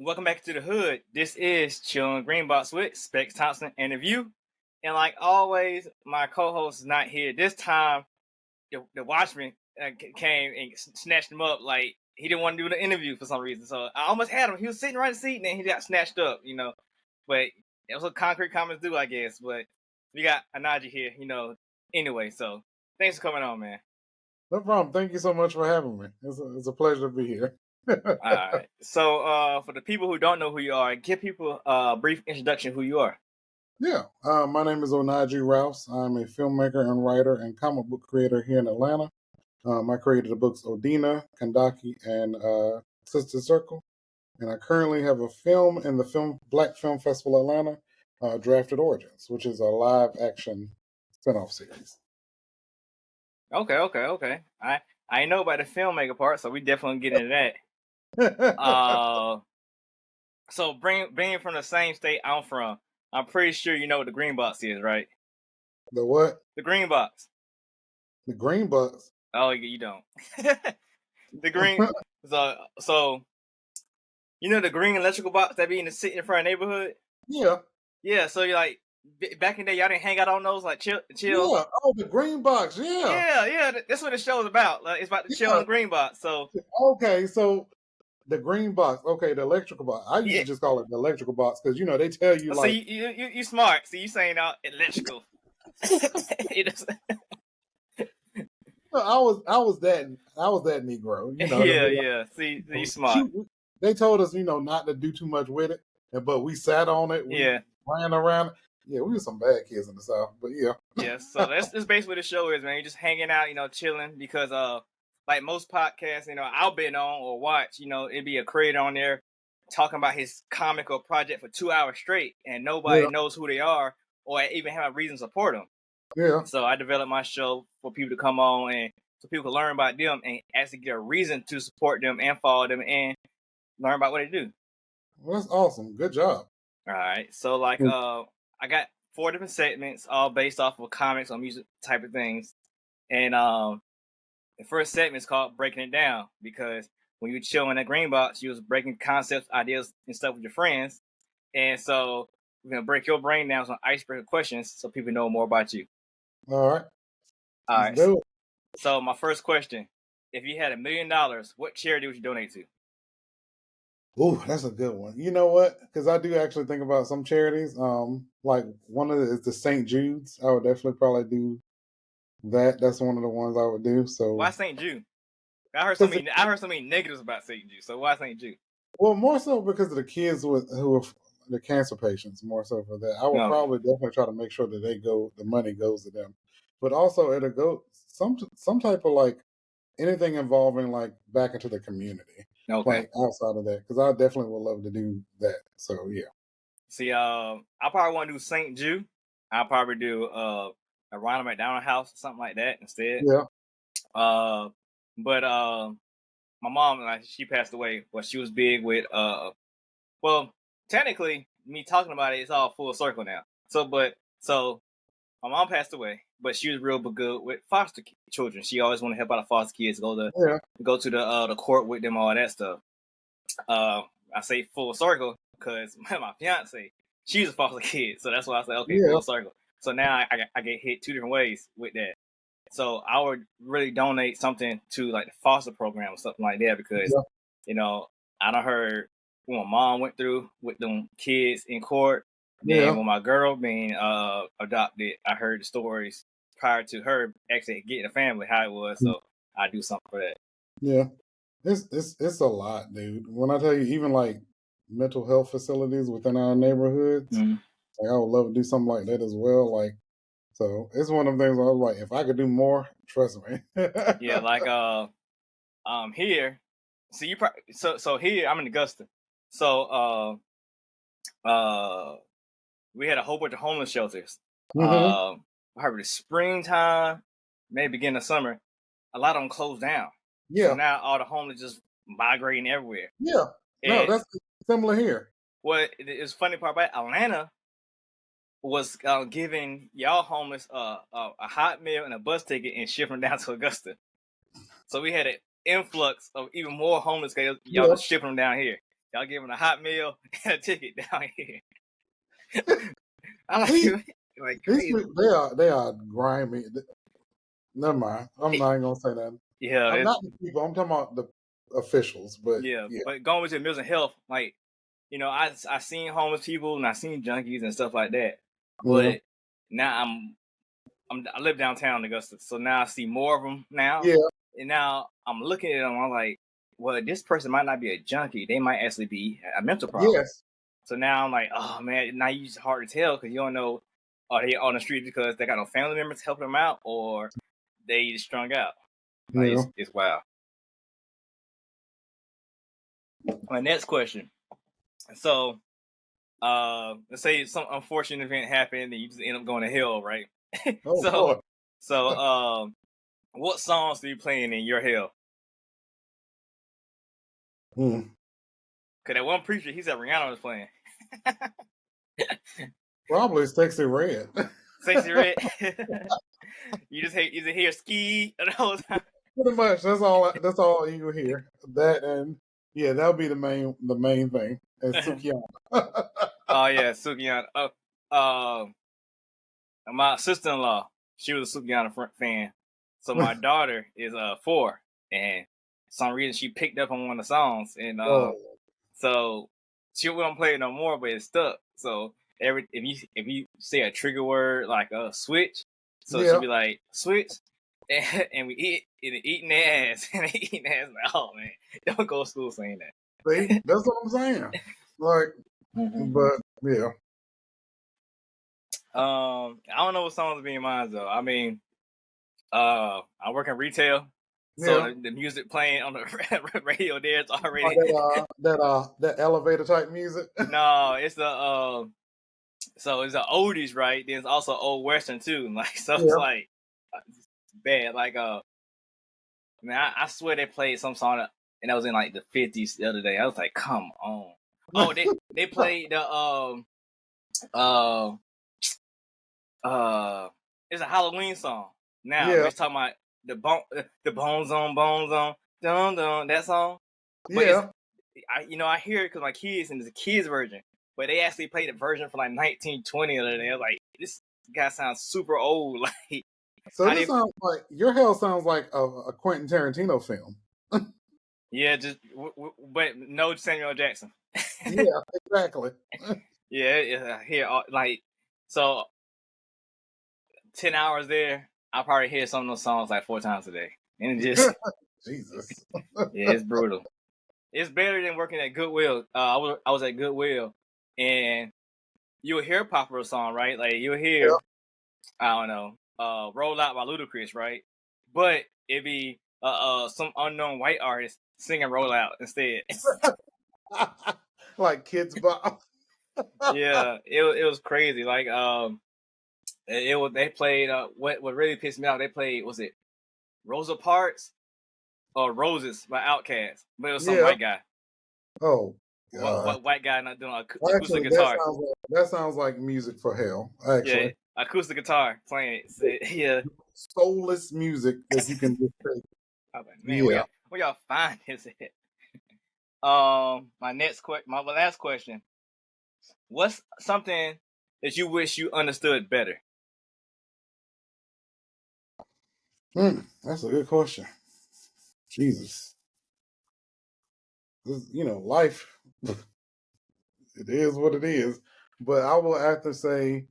Welcome back to the hood. This is Chillin' Greenbox with Specks, Thompson, and the View. And like always, my co-host is not here. This time, the watchman came and snatched him up. Like he didn't want to do the interview for some reason. So I almost had him. He was sitting right in the seat, and then he got snatched up. But that's what concrete comments do, I guess. But we got Onaji here. Anyway. So thanks for coming on, man. No problem. Thank you so much for having me. It's a pleasure to be here. All right. So for the people who don't know who you are, give people a brief introduction of who you are. Yeah. My name is Onaji Rouse. I'm a filmmaker and writer and comic book creator here in Atlanta. I created the books Odina, Kandaki, and Sister Circle. And I currently have a film in the Black Film Festival Atlanta, Drafted Origins, which is a live action spinoff series. Okay. I know about the filmmaker part, so we definitely get into that. So being from the same state I'm from, I'm pretty sure you know what the green box is, right? The what? The green box. The green box. Oh, you don't. The green. So you know the green electrical box that be in the neighborhood. Yeah. Yeah. So you're like back in the day, y'all didn't hang out on those like chill. Yeah. Oh, the green box. Yeah. Yeah. That's what the show is about. Like, it's about the chill in the green box. So okay, so. The green box, okay, the electrical box. I used to just call it the electrical box because they tell you like. So you smart. So you saying electrical. I was that Negro. Yeah. See, you smart. They told us not to do too much with it, but we sat on it. We ran around. Yeah, we were some bad kids in the South, but yeah. Yeah, so that's basically what the show is, man. You're just hanging out, chilling because like most podcasts, I'll been on or watch, it'd be a creator on there talking about his comic or project for 2 hours straight, and nobody knows who they are or even have a reason to support them. Yeah. So I developed my show for people to come on and so people can learn about them and actually get a reason to support them and follow them and learn about what they do. Well, that's awesome. Good job. All right. So like I got 4 different segments all based off of comics or music type of things. And the first segment is called Breaking It Down because when you chill in that green box, you was breaking concepts, ideas, and stuff with your friends. And so we're going to break your brain down with some icebreaker questions so people know more about you. All right. Let's do it. So my first question, if you had $1 million, what charity would you donate to? Ooh, that's a good one. You know what? Because I do actually think about some charities. Like one of is the St. Jude's. I would definitely probably do that. That's one of the ones I would do. So why St. Jude? I heard so many negatives about St. Jude. So why St. Jude? Well, more so because of the kids who are the cancer patients. More so for that, I would probably definitely try to make sure that the money goes to them. But also it'll go some type of like anything involving like back into the community. Okay. Like outside of that, because I definitely would love to do that. So yeah. See, I probably want to do St. Jude. I'll probably do a Ronald McDonald House or something like that instead. Yeah. But my mom, like, she passed away. But she was big with well, technically, me talking about it, it's all full circle now. So my mom passed away, but she was real good with foster children. She always wanted to help out the foster kids, go to the court with them, all that stuff. I say full circle because my fiance, she's a foster kid, so that's why I say full circle. So now I get hit 2 different ways with that. So I would really donate something to like the foster program or something like that because I done heard what my mom went through with them kids in court. Then when my girl being adopted, I heard the stories prior to her actually getting a family, how it was. So I do something for that. Yeah, it's a lot, dude. When I tell you, even like mental health facilities within our neighborhoods, like I would love to do something like that as well. Like, so it's one of the things where I was like, if I could do more, trust me. Yeah, like here. So so here I'm in Augusta. So we had a whole bunch of homeless shelters. I heard the springtime, maybe beginning of summer, a lot of them closed down. Yeah. So now all the homeless just migrating everywhere. Yeah. No, that's similar here. What is funny part about Atlanta was giving y'all homeless a hot meal and a bus ticket and shipping them down to Augusta. So we had an influx of even more homeless guys. Y'all just shipping them down here. Y'all give him a hot meal and a ticket down here. I'm These like these crazy. people, they are grimy. Never mind. I'm not even gonna say that. Yeah, I'm not the people. I'm talking about the officials. But yeah. yeah, But going with your meals and health, like I seen homeless people and I seen junkies and stuff like that. yeah, But now I live downtown in Augusta, so now I see more of them now. yeah, And now I'm looking at them. I'm like, well, this person might not be a junkie. They might actually be a mental problem. yes, So now I'm like, oh man, now it's hard to tell because you don't know are they on the street because they got no family members helping them out or they just strung out. Like yeah. it's wild. My next question. So, let's say some unfortunate event happened and you just end up going to hell, right? Oh so, boy. so, what songs do you playing in your hell? Hmm. Cause that one preacher, he said Rihanna was playing. Probably Sexy Red. Sexy Red. You just hear ski the whole time. Pretty much. That's all you hear. That and yeah, that'll be the main thing. And Sukiyama. Oh yeah, Sukiyana. My sister-in-law, she was a Sukiyana fan. So my daughter is 4, and for some reason she picked up on one of the songs, and Oh, so she won't play it no more, but it's stuck. So if you say a trigger word like switch, so she'll yeah. be like switch, and we eating their ass, and they eating their ass. Like, oh man, don't go to school saying that. See, that's what I'm saying. Like, but yeah, I don't know what songs are being mine though. I mean, I work in retail, yeah. so the music playing on the radio there, it's Like already that elevator type music. no. It's the so it's the oldies, right? Then it's also old western too. Like so, it's Yeah. like bad. Like man, I swear they played some song and that was in like the 50s the other day. I was like, come on. Oh, they played the uh it's a Halloween song. Now Yeah. we're talking about the bones on dun dun that song. But it's Yeah. I hear it because my kids and it's a kids version. But they actually played a version from like 1920 the other day. I was like, this guy sounds super old. Like So how this they sounds like your hell sounds like a Quentin Tarantino film. yeah, just but no Samuel Jackson. Yeah, exactly. Yeah, here like so 10 hours there. I probably hear some of those songs like 4 times a day, and it just Jesus. yeah, it's brutal. It's better than working at Goodwill. I was at Goodwill, and you'll hear a popular song, right? Like you'll Yeah. hear, I don't know, "Roll Out" by Ludacris, right? But it'd be some unknown white artist singing "Roll Out" instead. Like Kids Bop. Yeah, it was crazy. Like it was they played what really pissed me off. They played was it Rosa Parks or Roses by Outkast, but it was some Yeah. white guy. Oh God. What white guy not doing acoustic Actually, guitar? that sounds like music for hell. Yeah, Actually, acoustic guitar playing it. Yeah. soulless music that you can just take. I was like, man, Yeah. where y'all find this at? My last question. What's something that you wish you understood better? That's a good question. Jesus. Life, it is what it is. But I will have to say,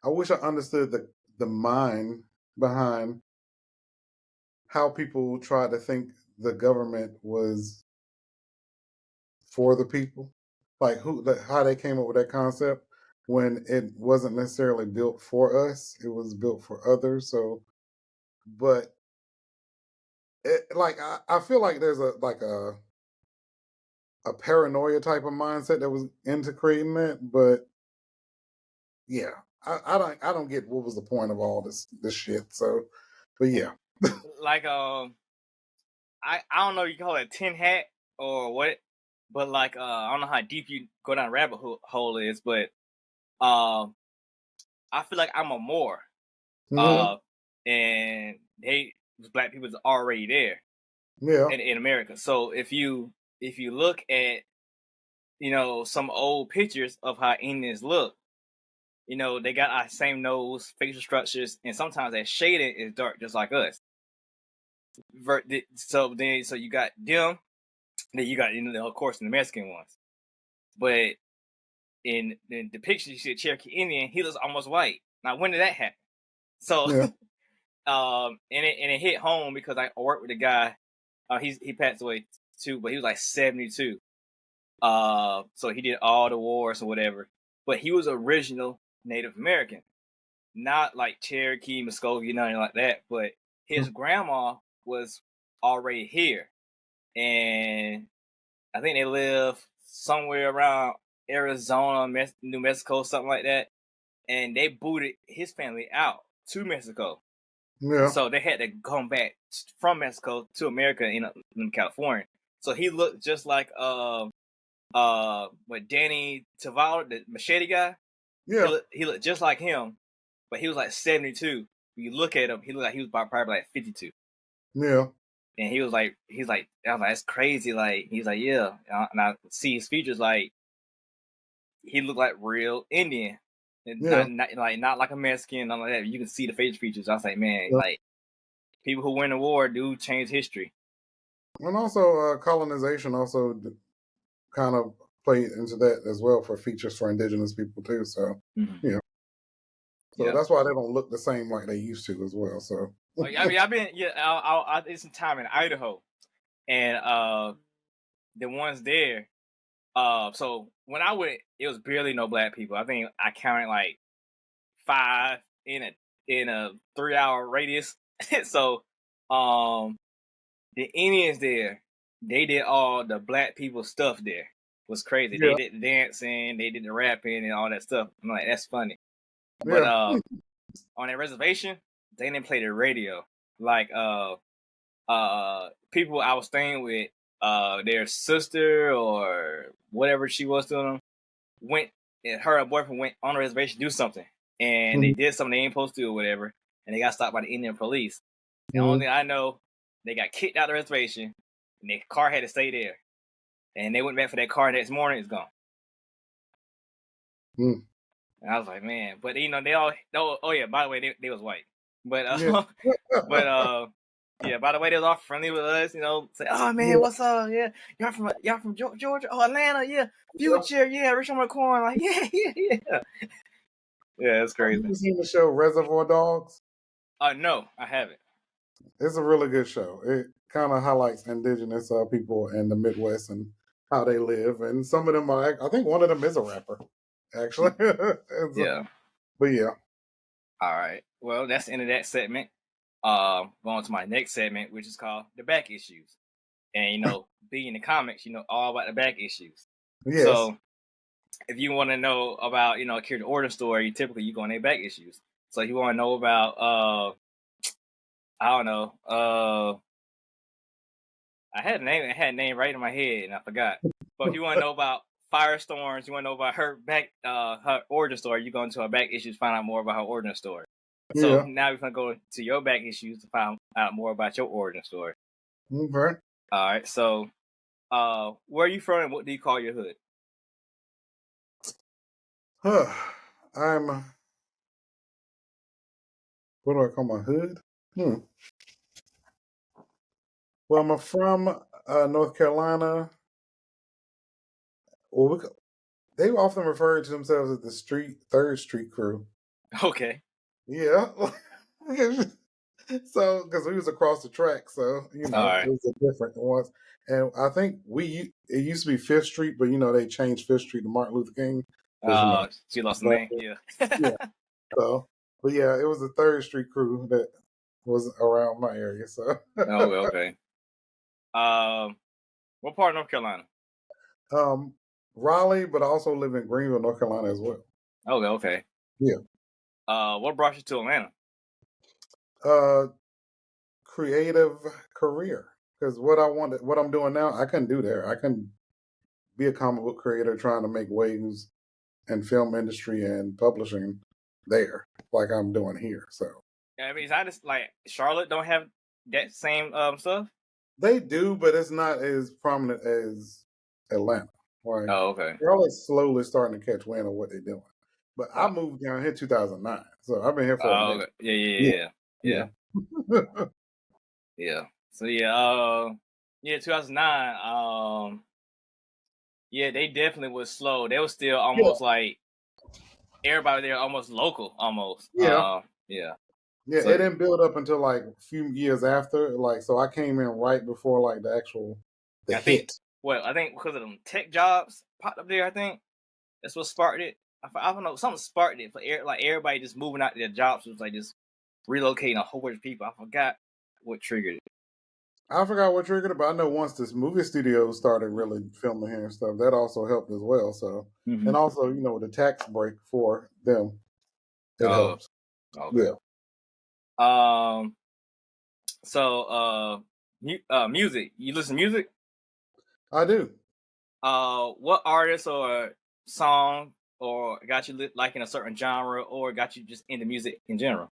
I wish I understood the mind behind how people try to think the government was for the people. Like how they came up with that concept when it wasn't necessarily built for us. It was built for others. So, but I feel like there's a paranoia type of mindset that was into creating that. But yeah, I don't get what was the point of all this shit. So, but yeah, Like I don't know if you call it a tin hat or what, but like I don't know how deep you go down rabbit hole is, but um I feel like I'm a Moor. hmm Uh and black people is already there yeah, in America. So if you look at some old pictures of how Indians look. They got our same nose, facial structures, and sometimes that shading is dark, just like us. So you got them, then you got of course the Mexican ones, but in the picture you see a Cherokee Indian, he looks almost white. Now when did that happen? So Yeah. and it hit home because I worked with a guy. He passed away too, but he was like 72. So he did all the wars or whatever, but he was original Native American, not like Cherokee, Muskogee, nothing like that. But his grandma was already here, and I think they live somewhere around Arizona, New Mexico, something like that. And they booted his family out to Mexico. Yeah. So they had to come back from Mexico to America in California. So he looked just like Danny Tavalla, the machete guy. Yeah. He looked just like him, but he was like 72. When you look at him, he looked like he was probably like 52. Yeah. And I was like, that's crazy. Like, he's like, yeah. And I see his features, like, he looked like real Indian. And Yeah. not like a Mexican, nothing like that. You can see the facial features. I was like, man, Yeah. like, people who win the war do change history. And also, colonization also kind of played into that as well for features for indigenous people too. So, Mm-hmm. So that's why they don't look the same like they used to as well. So, I mean, I've been I did some time in Idaho, and the ones there. So when I went, it was barely no black people. I think I counted like 5 in a 3-hour radius. So, the Indians there, they did all the black people stuff there. It was crazy. Yeah. They did the dancing, they did the rapping and all that stuff. I'm like, that's funny. But Yeah. on that reservation, they didn't play the radio. Like people I was staying with, their sister or whatever she was to them, went and her boyfriend went on the reservation to do something. And they did something they ain't supposed to do or whatever, and they got stopped by the Indian police. The only thing I know, they got kicked out of the reservation, and their car had to stay there. And they went back for that car next morning, it's gone. And I was like, man, but they all, oh yeah, by the way, they was white. But yeah, by the way, they was all friendly with us, say, oh man, what's up? Yeah, y'all from Georgia? Oh, Atlanta, yeah. Future, yeah, Richard McCoy, like, yeah. Yeah, it's crazy. Have you seen the show Reservoir Dogs? No, I haven't. It's a really good show. It kind of highlights indigenous people in the Midwest and how they live. And some of them are, I think one of them is a rapper, actually. Yeah. But yeah. All right. Well, that's the end of that segment. Going to my next segment, which is called the back issues. And being in the comics, all about the back issues. Yes. So if you want to know about, a character origin story, typically you go on their back issues. So if you want to know about I don't know, I had a name right in my head and I forgot. But if you want to know about Firestorms, you want to know about her origin story, you go into her back issues, find out more about her origin story. So now we're going to go to your back issues to find out more about your origin story. Okay. All right. So, where are you from and what do you call your hood? What do I call my hood? Well, I'm from North Carolina. Well, they often refer to themselves as the Third Street Crew. Okay. Yeah. So, because we was across the track, so it was a different ones. And I think it used to be Fifth Street, but they changed Fifth Street to Martin Luther King. She lost the name. Yeah. Yeah. So, but yeah, it was the Third Street Crew that was around my area. So. Oh, okay. What part of North Carolina? Raleigh, but I also live in Greenville, North Carolina as well. Okay. Yeah. What brought you to Atlanta? Creative career. Because what I'm doing now, I couldn't do there. I couldn't be a comic book creator trying to make waves in film industry and publishing there like I'm doing here. So I mean, is that just like Charlotte don't have that same stuff? They do, but it's not as prominent as Atlanta. Like Oh, okay. they're always slowly starting to catch wind of what they're doing. But I Oh, moved down here 2009, so I've been here for a oh, minute. okay. Yeah, yeah, Yeah, yeah, yeah, yeah. yeah. So yeah, yeah, 2009. Yeah, they definitely was slow. They was still Yeah, almost like everybody there, almost local, almost. yeah, Yeah. yeah. So It didn't build up until like a few years after. Like, so I came in right before like the I think, hit. well, I think because of them tech jobs popped up there. I think that's what sparked it. I don't know, something sparked it for like everybody just moving out to their jobs. It was like just relocating a whole bunch of people. I forgot what triggered it. I forgot what triggered it, but I know once this movie studio started really filming here and stuff, that also helped as well. So, Mm-hmm. and also, with the tax break for them, it Oh, helps. okay. Yeah, So, music. You listen to music? I do. What artist or song or got you like in a certain genre or got you just into music in general?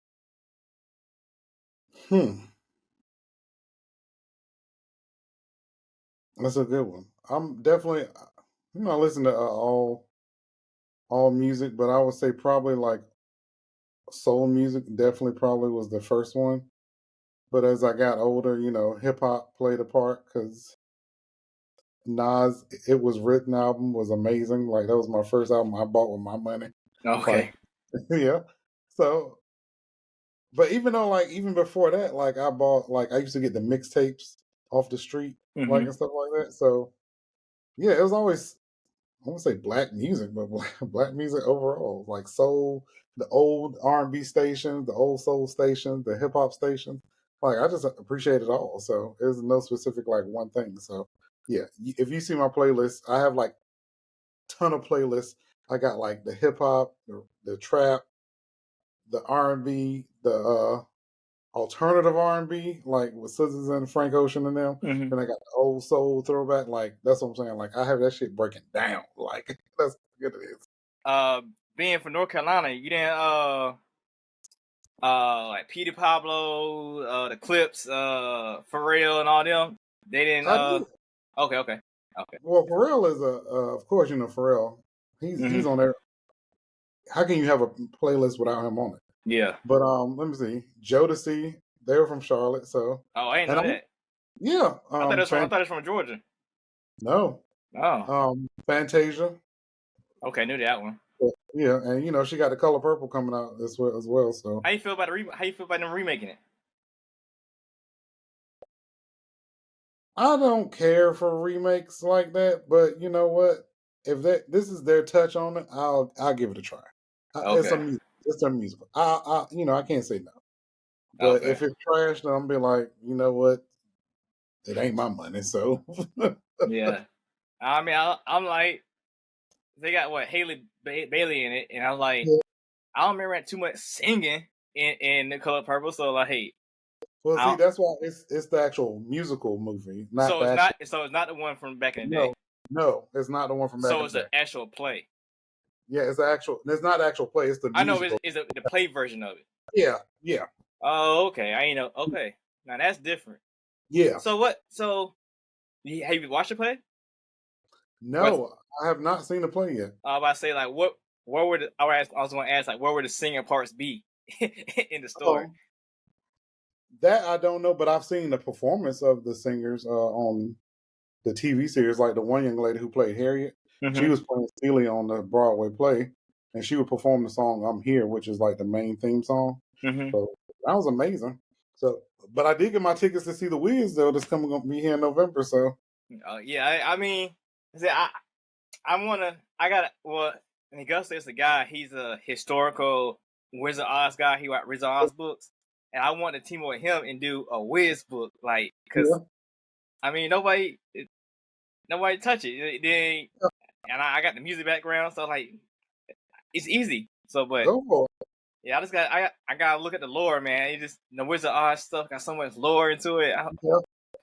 Hmm, that's a good one. I'm definitely, I listen to all music, but I would say probably like soul music. Definitely, probably was the first one. But as I got older, hip hop played a part because Nas, It Was Written album was amazing. Like that was my first album I bought with my money. Like, Okay. yeah. So, but even though like even before that, like I bought like I used to get the mixtapes off the street, like Mm-hmm. and stuff like that. So yeah, it was always I won't say black music, but black music overall, like soul, the old R&B stations, the old soul stations, the hip hop stations. Like I just appreciate it all. So there's no specific like one thing. So yeah, if you see my playlist, I have like ton of playlists. I got like the hip hop, the trap, the R&B, the alternative R&B, like with Scissors and Frank Ocean and them. Mm-hmm. Then I got the old soul throwback. Like that's what I'm saying. Like I have that shit breaking down. Like that's how good it is. Being from North Carolina, you didn't like Peter Pablo, the Clips, Pharrell and all them. They didn't I do. okay, okay. Well, Pharrell is of course, Pharrell. He's Mm-hmm. on there. How can you have a playlist without him on it? Yeah. But let me see. Jodeci, they were from Charlotte, so Oh, I didn't and know that. yeah, I thought it was from Georgia. no, Oh, Fantasia, okay, knew that one. yeah, and she got the Color Purple coming out as well. So How you feel about how you feel about them remaking it? I don't care for remakes like that, but you know what? If this is their touch on it, I'll give it a try. It's Okay. it's a musical. I can't say no. But Okay. if it's trash, then I'm be like, you know what? It ain't my money. So Yeah. I mean, I'm like, they got what Bailey in it, and I'm like, yeah. I don't remember too much singing in the Color Purple, so like, hey, Well, I see, don't, that's why it's the actual musical movie, not so the actual. it's not the one from back in the day. No, no, it's not the one from back So in it's the an day. actual play. Yeah, it's the actual. It's not the actual play. It's the I know musical. it's the play version of it. Yeah, yeah, Oh, okay. I ain't know. Okay, now that's different. yeah. So what? So have you watched the play? What No, I have not seen the play yet. I was about to say, like, what? Where would I was going to ask, like, where would the singing parts be in the story? Um, that I don't know, but I've seen the performance of the singers on the TV series. Like the one young lady who played Harriet, she Mm-hmm. was playing Celia on the Broadway play, and she would perform the song "I'm Here," which is like the main theme song. Mm-hmm. So that was amazing. So, but I did get my tickets to see the Wiz though. That's coming up be here in November. So Yeah, I mean, see, I wanna, I got well. I mean, Gus is the guy. He's a historical Wizard of Oz guy. He wrote Wizard of Oz books, and I want to team up with him and do a Wiz book, like, cause yeah, I mean, nobody touch it. They, and I got the music background, so like, it's easy. So, but go for it. yeah, I gotta look at the lore, man. It just the Wizard of Oz stuff got so much lore into it.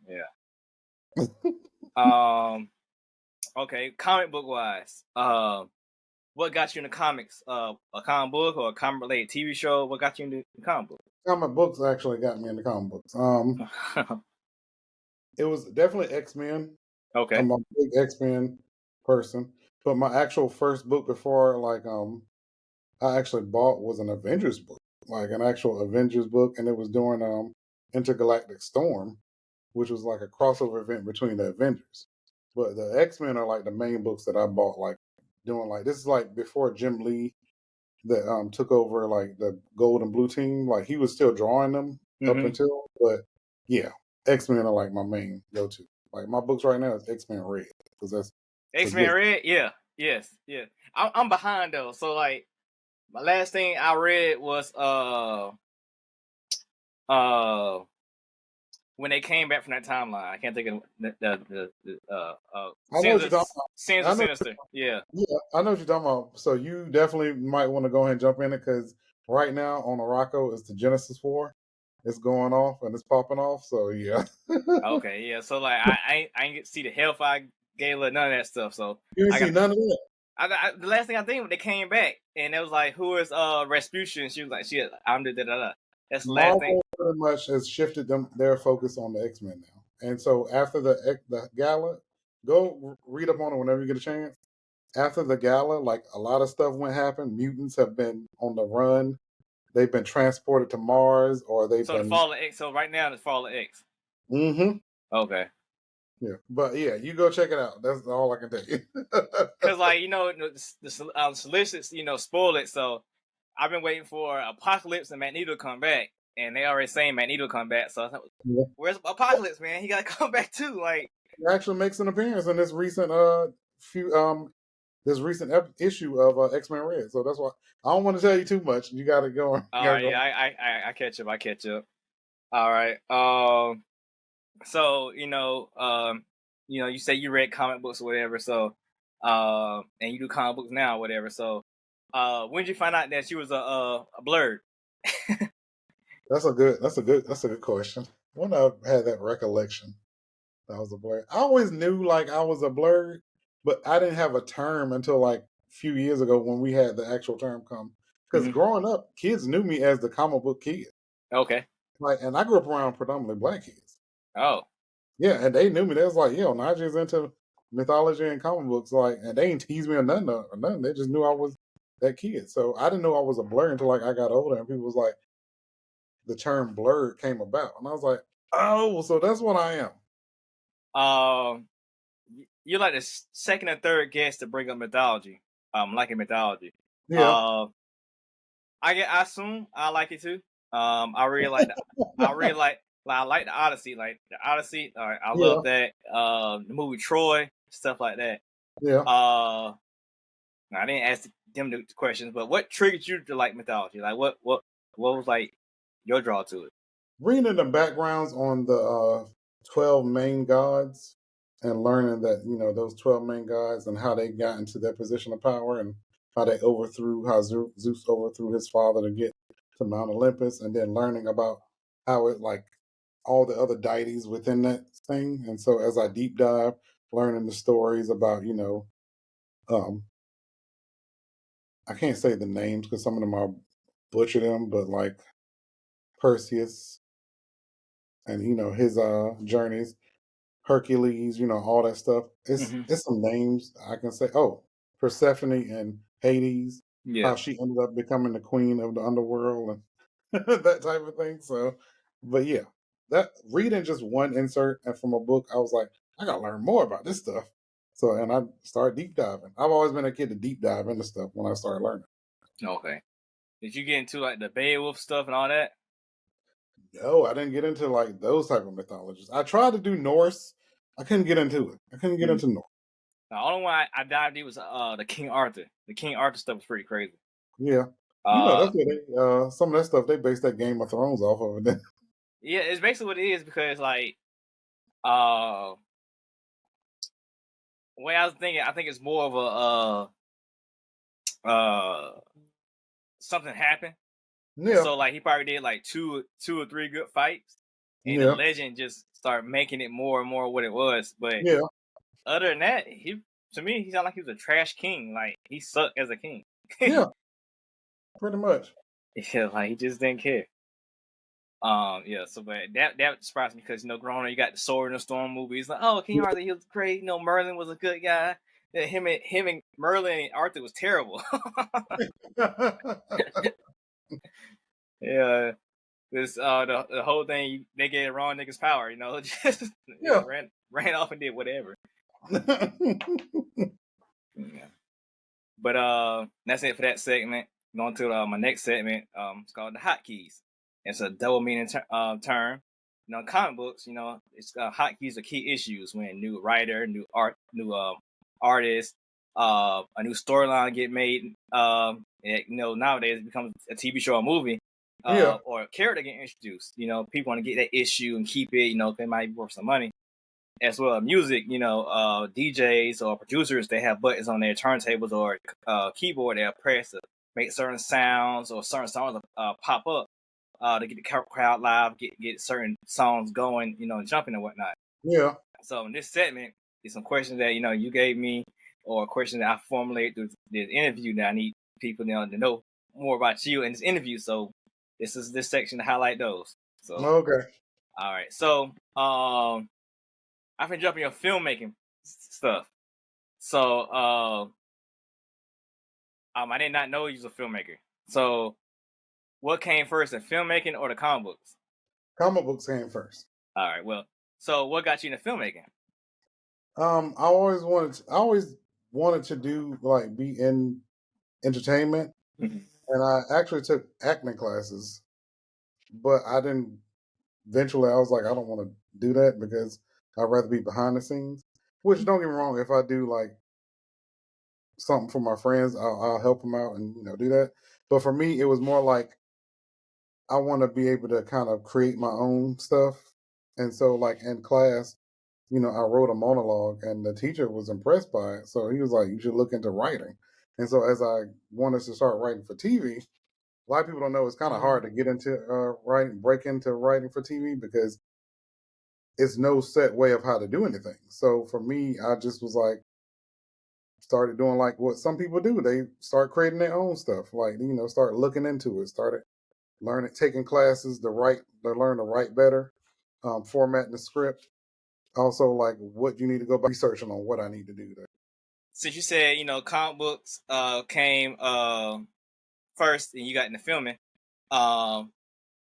Yeah. Okay. Comic book wise, what got you into comics? A comic book or a comic related TV show? What got you into the comic book? Comic books actually got me into comic books. It was definitely X Men. Okay. I'm a big X Men person. But my actual first book before I actually bought was an Avengers book, like an actual Avengers book, and it was during Intergalactic Storm, which was like a crossover event between the Avengers. But the X-Men are like the main books that I bought, like doing like this is like before Jim Lee that took over like the gold and blue team. Like he was still drawing them up Mm-hmm. until, but yeah, X-Men are like my main go-to. Like my books right now is X-Men Red because that's it's a X-Men good. Red, yeah, yes, yeah. I'm behind though, so like my last thing I read was uh when they came back from that timeline. I can't think of the I know what you're talking Sins about. of I know. Sinister. Yeah. Yeah, I know what you're talking about. So you definitely might want to go ahead and jump in it because right now on Morocco is the Genesis War. It's going off and it's popping off. So yeah, Okay, yeah. So like I ain't get to see the Hellfire Gala, none of that stuff. So you ain't I see got none of that. the last thing I think they came back and it was like, who is Rasputin? She was like, shit, I'm the da da da. That's the last thing. Marvel pretty much has shifted their focus on the X-Men now. And so after the gala, go read up on it whenever you get a chance. After the gala, like a lot of stuff went happen. Mutants have been on the run. They've been transported to Mars, or they've So the been. Fall of X. So right now the Fall of X. Mm-hmm. Okay. Yeah, but yeah, you go check it out. That's all I can tell you. Cause like the solicits spoil it. So I've been waiting for Apocalypse and Magneto to come back, and they already saying Magneto come back. So I thought, Yeah. where's Apocalypse, man? He gotta come back too. Like, He actually makes an appearance in this recent few this recent issue of X-Men Red. So that's why I don't want to tell you too much. You got to go. You all got to right, go. yeah, I catch up. I catch up. All right. So you say you read comic books or whatever. So, and you do comic books now or whatever. So, when did you find out that she was a blurred? That's a good question. When I had that recollection, that I was a blur. I always knew like I was a blur, but I didn't have a term until like a few years ago when we had the actual term come. Because Mm-hmm. growing up, kids knew me as the comic book kid. Okay. Like, and I grew up around predominantly black kids. Oh. Yeah, and they knew me. They was like, "Yo, Najee's into mythology and comic books." Like, and they ain't tease me or nothing. Or nothing. They just knew I was that kid. So I didn't know I was a blur until like I got older, and people was like, the term "blurred" came about, and I was like, "Oh, so that's what I am." You're like the second or third guest to bring up mythology. Liking mythology. Yeah, Uh, I assume I like it too. I really like I really like I like the Odyssey. Like the Odyssey, I yeah, love that. The movie Troy, stuff like that. yeah. Uh, I didn't ask them the questions, but what triggered you to like mythology? Like what was like your draw to it? Reading the backgrounds on the 12 main gods and learning that those 12 main gods and how they got into their position of power and how Zeus overthrew his father to get to Mount Olympus, and then learning about how it like all the other deities within that thing. And so as I deep dive, learning the stories about um I can't say the names because some of them are butcher them, but like Perseus and his journeys, Hercules, all that stuff. It's Mm-hmm. it's some names I can say. Oh, Persephone and Hades, Yeah. how she ended up becoming the queen of the underworld and that type of thing. So, but yeah, that reading just one insert and from a book, I was like, I gotta learn more about this stuff. So, and I started deep diving. I've always been a kid to deep dive into stuff when I started learning. Okay. Did you get into like the Beowulf stuff and all that? No, I didn't get into like those type of mythologies. I tried to do Norse. I couldn't get into it. I couldn't get Mm. into Norse. The only one I dived in was the King Arthur. The King Arthur stuff was pretty crazy. Yeah. Uh, That's what they some of that stuff they based that Game of Thrones off of it. yeah, it's basically what it is because like uh, the way I was thinking, I think it's more of a something happened, and Yeah. so like he probably did like two or three good fights, and the Yeah. legend just started making it more and more what it was. But Yeah. other than that, to me he sounded like he was a trash king. Like he sucked as a king. Yeah. Pretty much. Yeah, like he just didn't care. Yeah, so but that surprised me because growing up you got the Sword in the Storm movies. Like, oh, King Yeah. Arthur, he was great. Merlin was a good guy. Yeah, him and Merlin and Arthur was terrible. Yeah, this the whole thing they gave the wrong niggas power, just Yeah. ran off and did whatever. Yeah. But that's it for that segment. Going to my next segment. It's called the hotkeys. It's a double meaning term. Comic books. It's hotkeys are key issues when new writer, new artist, a new storyline get made. Nowadays it becomes a TV show or movie. Yeah. Or a character get introduced. People want to get that issue and keep it. They might be worth some money. As well as music, DJs or producers, they have buttons on their turntables or keyboard they'll press to make certain sounds or certain songs pop up to get the crowd live, get certain songs going, jumping and whatnot. Yeah. So in this segment, there's some questions that you gave me, or a question that I formulated through this interview that I need people to know more about you in this interview. So this is this section to highlight those. So Okay. all right, so I've been jumping your filmmaking stuff. So I did not know you was a filmmaker. So what came first, the filmmaking or the comic books? Comic books came first. All right, well, so what got you into filmmaking? I always wanted to do like be in entertainment, Mhm. and I actually took acting classes, but I didn't. Eventually, I was like, I don't want to do that because I'd rather be behind the scenes. Which don't get me wrong, if I do like something for my friends, I'll help them out and do that. But for me, it was more like I want to be able to kind of create my own stuff. And so, like in class, I wrote a monologue, and the teacher was impressed by it. So he was like, "You should look into writing." And so, as I wanted to start writing for TV, a lot of people don't know it's kind of hard to get into writing, break into writing for TV because it's no set way of how to do anything. So for me, I just was like, started doing like what some people do. They start creating their own stuff, like start looking into it, started learning, taking classes to learn to write better, formatting the script. Also, like what you need to go back researching on what I need to do there. Since you said comic books came first, and you got into filming, um,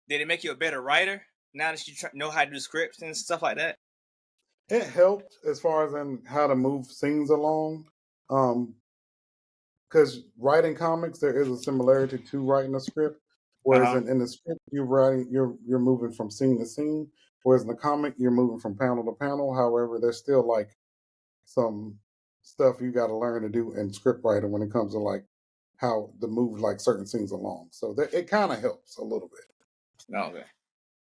did it make you a better writer now that you know how to do scripts and stuff like that? It helped as far as in how to move scenes along. Because writing comics, there is a similarity to writing a script. Uh Whereas huh. in the script, you're moving from scene to scene. Whereas in the comic, you're moving from panel to panel. However, there's still like some stuff you got to learn to do in script writing when it comes to like how to move like certain scenes along. So that it kind of helps a little bit. Okay.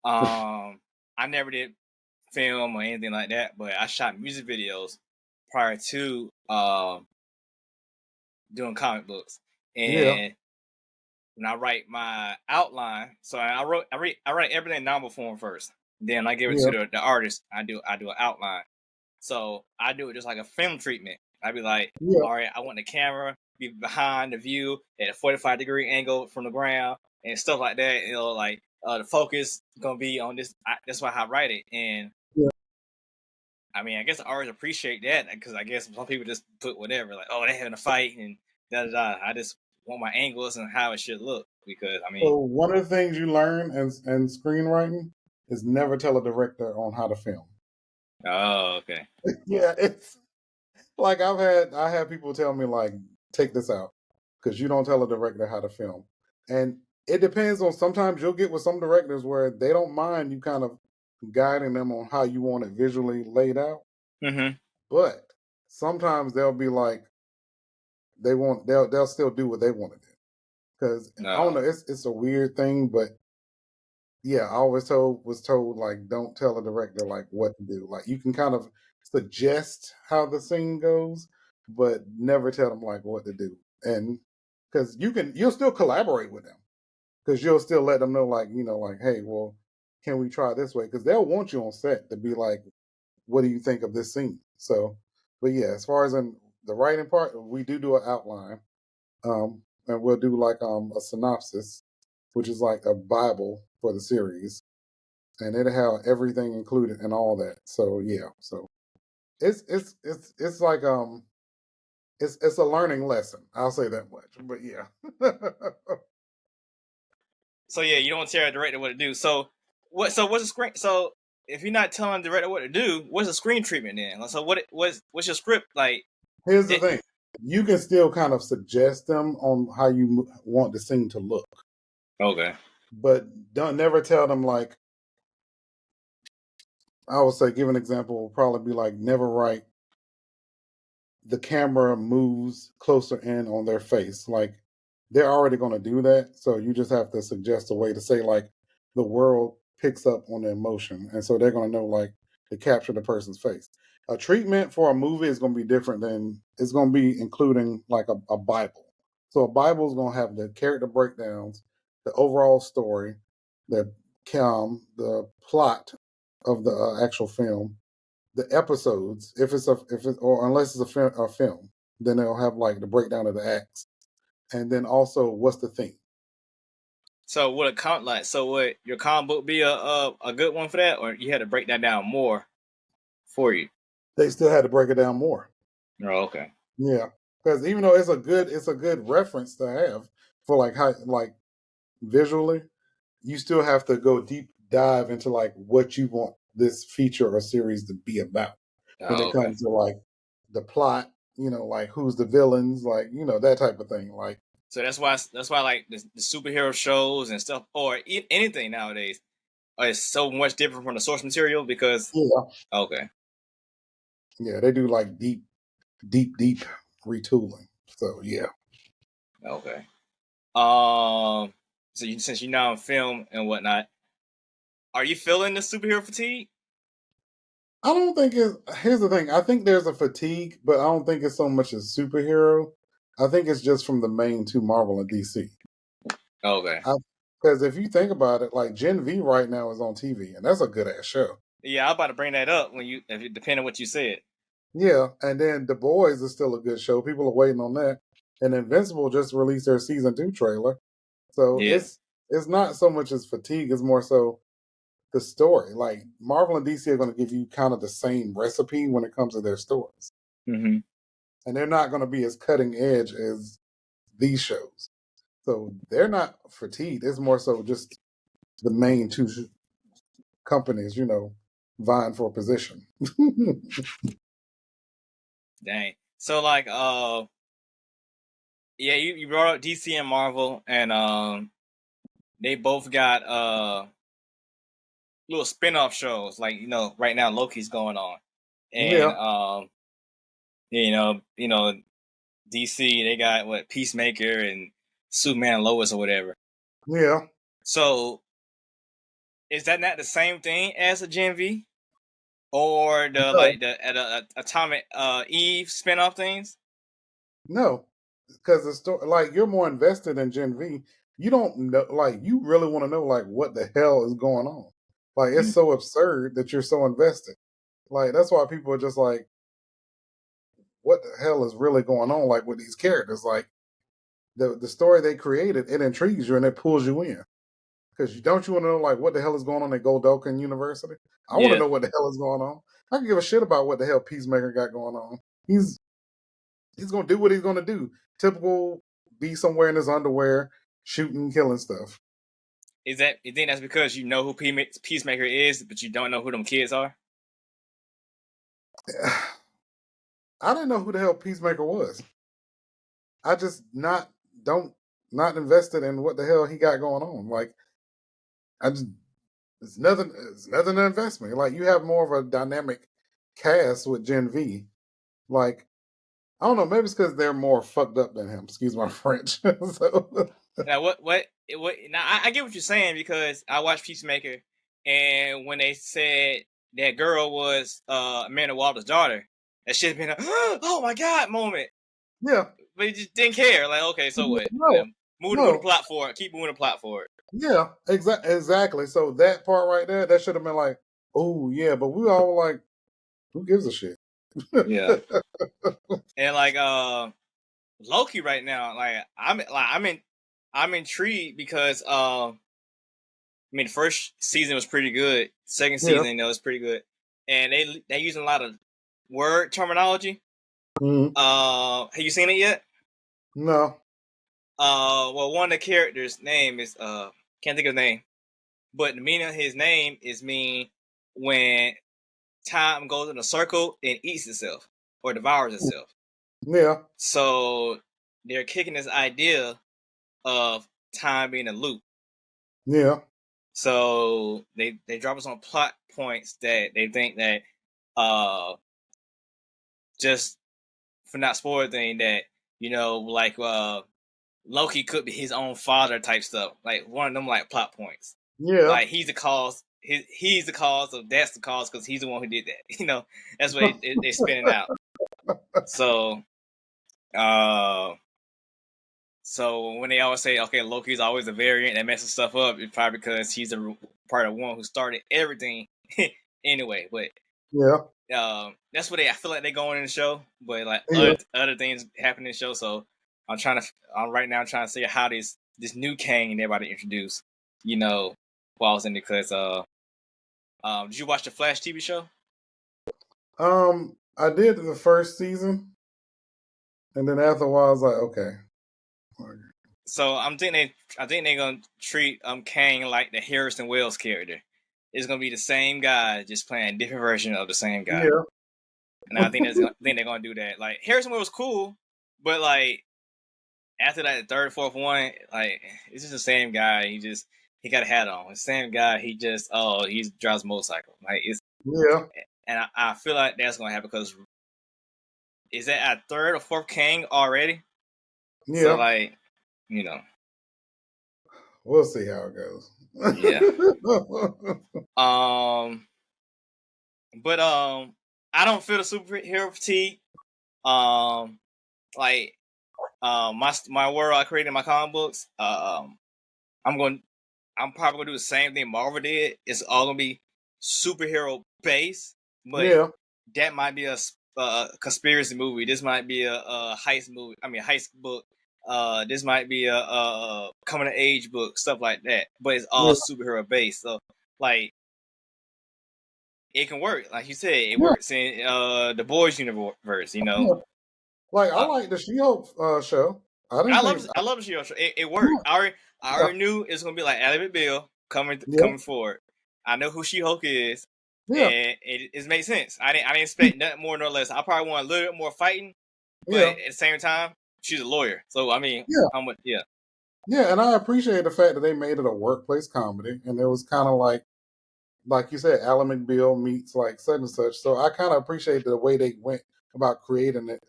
I never did film or anything like that, but I shot music videos prior to doing comic books. Yeah, And when I write my outline, so I write everything in novel form first. Then I give it to yeah, the artist. I do an outline. So I do it just like a film treatment. I'd be like, yeah. all right, I want the camera be behind the view at a 45-degree angle from the ground and stuff like that. Like the focus gonna be on this. That's why I write it. And Yeah. I mean, I guess I always appreciate that because I guess some people just put whatever, like, oh, they're having a fight and da da da. I just want my angles and how it should look because I mean, So one of the things you learn in screenwriting is never tell a director on how to film. oh, okay, Yeah, it's like I have people tell me like, take this out because you don't tell a director how to film, and it depends on. Sometimes you'll get with some directors where they don't mind you kind of guiding them on how you want it visually laid out, mm-hmm, but sometimes they'll be like they'll still do what they want to do because I don't no, know. It's a weird thing, but yeah, I always was told like don't tell a director like what to do. Like you can kind of suggest how the scene goes, but never tell them like what to do. And because you'll still collaborate with them because you'll still let them know like like hey, well, can we try this way? Because they'll want you on set to be like, what do you think of this scene? So, but yeah, as far as in the writing part, we do an outline, and we'll do like a synopsis, which is like a Bible for the series and it have everything included and all that. So yeah, so it's like it's a learning lesson. I'll say that much. But yeah. So yeah, you don't tell a director what to do. So what? So what's the screen? So if you're not telling the director what to do, what's the screen treatment then? So what's your script like? Here's the It, thing: you can still kind of suggest them on how you want the scene to look, okay. but don't never tell them like. I would say, give an example. Will probably be like never write the camera moves closer in on their face. Like they're already going to do that. So you just have to suggest a way to say, like, the world picks up on the emotion. And so they're going to know, like, to capture the person's face. A treatment for a movie is going to be different than it's going to be including like a Bible. So a Bible is going to have the character breakdowns, the overall story, the plot of the actual film, the episodes, or unless it's a film, then they'll have like the breakdown of the acts, and then also what's the theme. So would would your comic book be a good one for that, or you had to break that down more for you? They still had to break it down more. Oh, okay. Yeah, because even though it's a good reference to have for like how like visually, you still have to go deep dive into like what you want this feature or series to be about when Oh, it okay. comes to like the plot, like who's the villains, like that type of thing. Like So that's why like the superhero shows and stuff, or anything nowadays, is so much different from the source material because yeah, okay, yeah, they do like deep retooling. So yeah, okay. So since you're now in film and whatnot, are you feeling the superhero fatigue? I don't think it's. Here's the thing. I think there's a fatigue, but I don't think it's so much as superhero. I think it's just from the main two, Marvel and DC. Okay. Because if you think about it, like Gen V right now is on TV, and that's a good ass show. Yeah, I'm about to bring that up depending on what you said. Yeah, and then The Boys is still a good show. People are waiting on that. And Invincible just released their season 2 trailer, so Yeah. it's not so much as fatigue; it's more so the story. Like Marvel and DC are going to give you kind of the same recipe when it comes to their stories, Mm-hmm. and they're not going to be as cutting edge as these shows. So they're not fatigued. It's more so just the main two companies, vying for a position. Dang. So like, yeah, you brought up DC and Marvel, and they both got little spin-off shows. Like right now Loki's going on, and Yeah, DC they got what Peacemaker and Superman and Lois or whatever. yeah. So is that not the same thing as a Gen V or No, the Atomic Eve spin-off things? no, because the story, like you're more invested in Gen V. You don't know, like you really want to know, like what the hell is going on. Like it's so absurd that you're so invested. Like that's why people are just like, what the hell is really going on? Like with these characters, like the story they created, it intrigues you and it pulls you in. Because don't you want to know like what the hell is going on at Goldokan University? I want to Yeah. know what the hell is going on. I can give a shit about what the hell Peacemaker got going on. He's gonna do what he's gonna do. Typical, be somewhere in his underwear, shooting, killing stuff. You think that's because you know who Peacemaker is, but you don't know who them kids are? I didn't know who the hell Peacemaker was. I just don't not invested in what the hell he got going on. Like I just it's nothing to invest me. Like you have more of a dynamic cast with Gen V. Like I don't know, maybe it's because they're more fucked up than him. Excuse my French. So Now what? Now I get what you're saying because I watched Peacemaker, and when they said that girl was Amanda Waller's daughter, that should have been a oh my god moment. yeah, But he just didn't care. Like okay, so what? no, Move the no, plot forward. Keep moving the plot forward. yeah, exactly. So that part right there, that should have been like, oh yeah, but we all were like, who gives a shit? Yeah. And like Loki right now, I'm intrigued because I mean, the first season was pretty good. Second Yeah, season, was pretty good, and they using a lot of word terminology. Mm-hmm. Have you seen it yet? No. Well, one of the characters' name is can't think of his name, but the meaning of his name is mean when time goes in a circle and eats itself or devours itself. Yeah. So they're kicking this idea of time being a loop. Yeah. So they drop us on plot points that they think that just for not spoiling thing that like Loki could be his own father type stuff. Like one of them like plot points. Yeah. Like he's the cause. He's the cause of that's the cause because he's the one who did that. That's what they spinning out. So uh so when they always say okay Loki's always a variant that messes stuff up, it's probably because he's a part of one who started everything anyway. But Yeah. that's what I feel like they're going in the show. But like Yeah. other things happen in the show. So I'm right now trying to see how this new Kang they're about to introduce, falls in because did you watch the Flash TV show? I did the first season, and then after a while, I was like, okay. So I think they're gonna treat Kang like the Harrison Wells character. It's gonna be the same guy, just playing a different version of the same guy. Yeah. And I think they're gonna do that. Like Harrison Wells was cool, but like after that the third, fourth one, like it's just the same guy. He got a hat on. The same guy. He drives a motorcycle. Like it's Yeah. and I feel like that's gonna happen because is that our third or fourth Kang already? Yeah. So like, you know, we'll see how it goes. Yeah. But I don't feel the superhero fatigue. Like my world I created in my comic books. I'm probably gonna do the same thing Marvel did. It's all gonna be superhero based, but Yeah. that might be a conspiracy movie. This might be a heist movie. I mean, a heist book. This might be a coming of age book, stuff like that. But it's all Yeah. superhero based. So like it can work. Like you said, it Yeah. works in the boys universe. Yeah. Like I like the She-Hulk show. I love the show. It worked. Yeah. I already knew it's gonna be like Ally McBeal coming Yeah. forward. I know who She-Hulk is, Yeah. and it made sense. I didn't expect nothing more nor less. I probably want a little bit more fighting, but Yeah. at the same time, she's a lawyer. So I mean, Yeah. how much? Yeah. Yeah, and I appreciate the fact that they made it a workplace comedy, and it was kind of like you said, Alan McBeal meets like such and such. So I kind of appreciate the way they went about creating it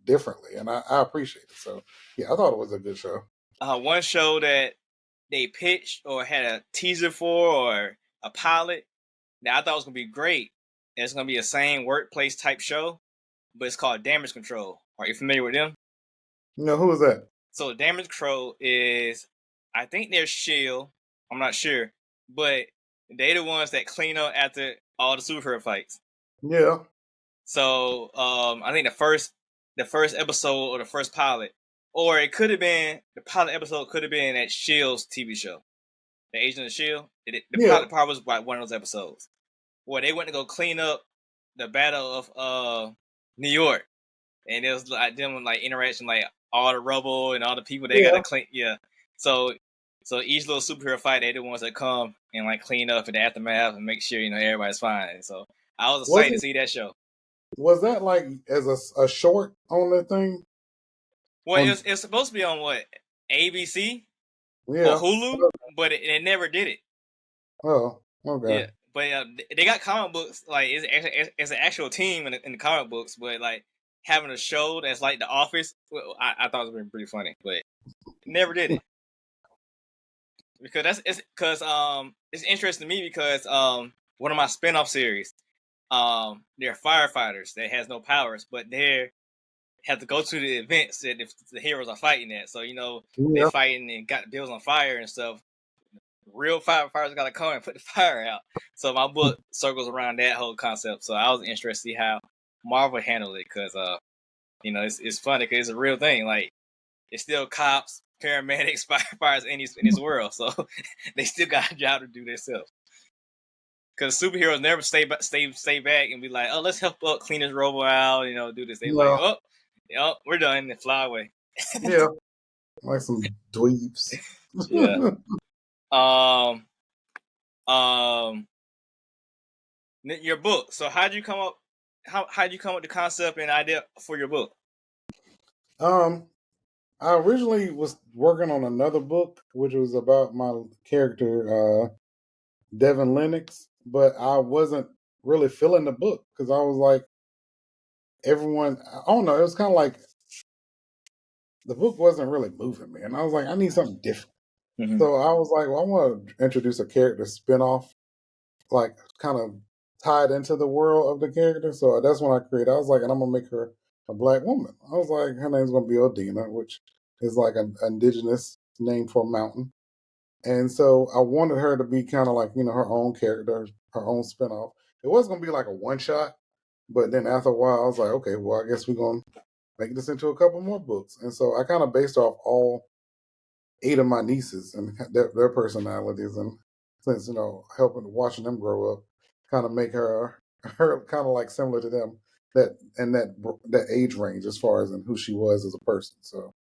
differently, and I appreciate it. So yeah, I thought it was a good show. One show that they pitched or had a teaser for or a pilot that I thought was gonna be great. And it's gonna be a same workplace type show, but it's called Damage Control. Are you familiar with them? Who is that? So Damage Control is, I think they're Shield. I'm not sure, but they're the ones that clean up after all the superhero fights. Yeah. So I think the first episode or the first pilot, or it could have been the pilot episode could have been that Shield's TV show, the Agent of Shield. The pilot part was like one of those episodes where they went to go clean up the Battle of New York, and it was like them like interaction, like all the rubble and all the people they gotta clean. Yeah, so each little superhero fight, they the ones that come and like clean up in the aftermath and make sure everybody's fine. So I was excited to see that show. Was that like as a short on the thing? Well, it's supposed to be on what, ABC or Yeah. Hulu, but it never did it. Oh, okay. Yeah, but they got comic books. Like it's an actual team in the comic books, but like having a show that's like The Office, well, I thought it was pretty funny, but never did it. Because it's interesting to me because one of my spinoff series, they're firefighters that has no powers, but they have to go to the events that the heroes are fighting at. So they're fighting and got the bills on fire and stuff. Real firefighters got to come and put the fire out. So my book circles around that whole concept. So I was interested to see how Marvel handled it because it's funny because it's a real thing. Like it's still cops, paramedics, firefighters in this world, so they still got a job to do themselves. Because superheroes never stay back and be like, oh, let's help clean this robo out, do this. They like, Yeah. oh, we're done, and fly away. Yeah, like some dweebs. Yeah. Um, your book. So how'd you come up? How'd you come up with the concept and idea for your book? I originally was working on another book, which was about my character, Devin Lennox, but I wasn't really feeling the book because I was like, everyone, I don't know, it was kind of like the book wasn't really moving me. And I was like, I need something different. Mm-hmm. So I was like, well, I want to introduce a character spinoff, like kind of tied into the world of the character. So that's when I created. I was like, and I'm gonna make her a black woman. I was like, her name's gonna be Odina, which is like an indigenous name for a mountain. And so I wanted her to be kind of like, her own character, her own spinoff. It was gonna be like a one shot, but then after a while, I was like, okay, well, I guess we're gonna make this into a couple more books. And so I kind of based off all 8 of my nieces and their personalities, and since helping watching them grow up, kind of make her kind of like similar to them that age range as far as in who she was as a person. So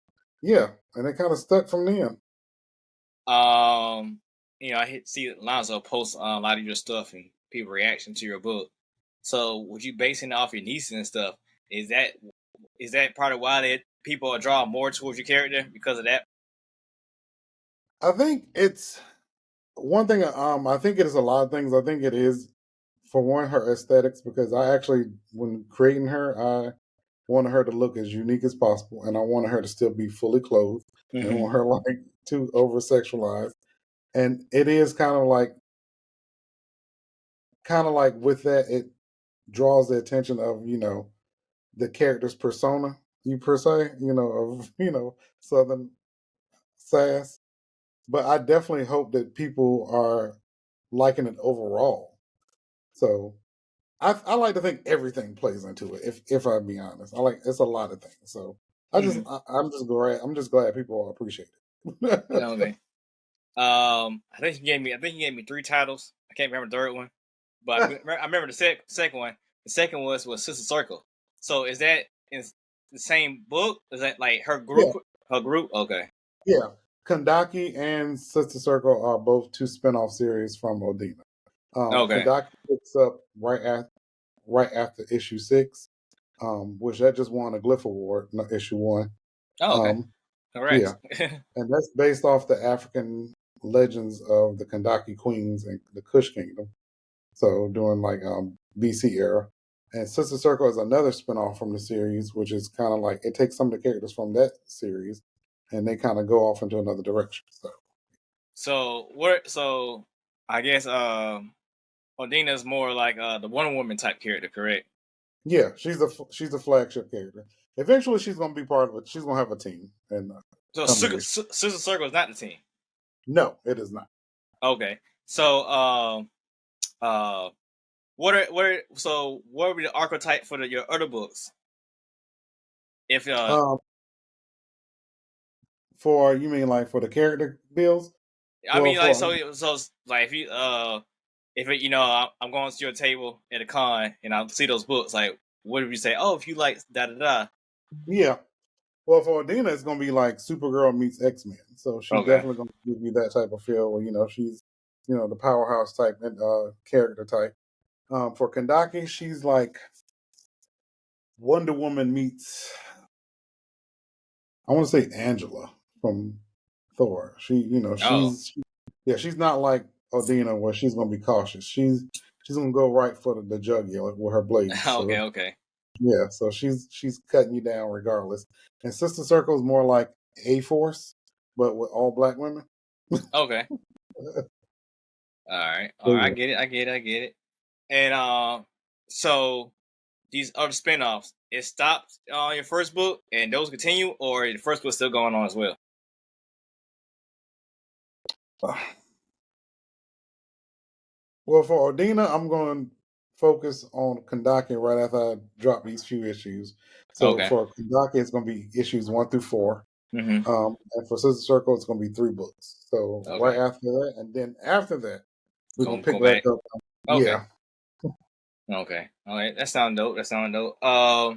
yeah, and it kind of stuck from then. I see Lonzo post a lot of your stuff and people reaction to your book. So, would you basing it off your nieces and stuff? Is that part of why people are drawn more towards your character because of that? I think it's one thing. I think it is a lot of things. I think it is, for one, her aesthetics, because I actually, when creating her, I wanted her to look as unique as possible, and I wanted her to still be fully clothed. I didn't want her like too over sexualized, and it is kind of like with that, it draws the attention of the character's persona, per se, of Southern sass. But I definitely hope that people are liking it overall. So I like to think everything plays into it. If I be honest, it's a lot of things. So I'm just glad people appreciate it. Okay. I think you gave me 3 titles. I can't remember the third one, but I remember the second one. The second was Sister Circle. So is that in the same book? Is that like her group? Yeah. Her group? Okay. Yeah. Kandaki and Sister Circle are both 2 spin-off series from Odina. Okay. Kandaki picks up right after issue 6, which that just won a Glyph Award, issue 1. Oh, okay. Correct. Yeah, and that's based off the African legends of the Kandaki Queens and the Kush Kingdom. So during like BC era. And Sister Circle is another spinoff from the series, which is kind of like it takes some of the characters from that series and they kind of go off into another direction. So I guess Odina is more like the Wonder Woman type character, correct? Yeah, she's the flagship character. Eventually, she's gonna be part of it. She's gonna have a team. And so Sister Circle is not the team. No, it is not. Okay, so what would be the archetype for your other books? If for you mean like for the character builds? I mean like so like if you I'm going to your table at a con and I see those books, like what would you say? Oh, if you like da da da. Yeah. Well, for Odina, it's gonna be like Supergirl meets X-Men. So she's definitely gonna give you that type of feel where she's the powerhouse type and character type. For Kandaki, she's like Wonder Woman meets, I want to say, Angela from Thor. She's not like Odina where she's gonna be cautious. She's gonna go right for the jugular with her blades. Okay. Yeah, so she's cutting you down regardless. And Sister Circle is more like A-Force, but with all black women. Okay. All right. I get it. And so these other spinoffs, it stopped on your first book, and those continue, or the first book's still going on as well? Well, for Odina, I'm going to focus on Kandaki right after I drop these few issues. So for Kandaki, it's going to be issues 1 through 4. And for Sister Circle, it's going to be 3 books. So right after that, and then after that, we're going to pick back up Okay. Yeah. Okay. All right. That sounds dope. That sounds dope. Uh.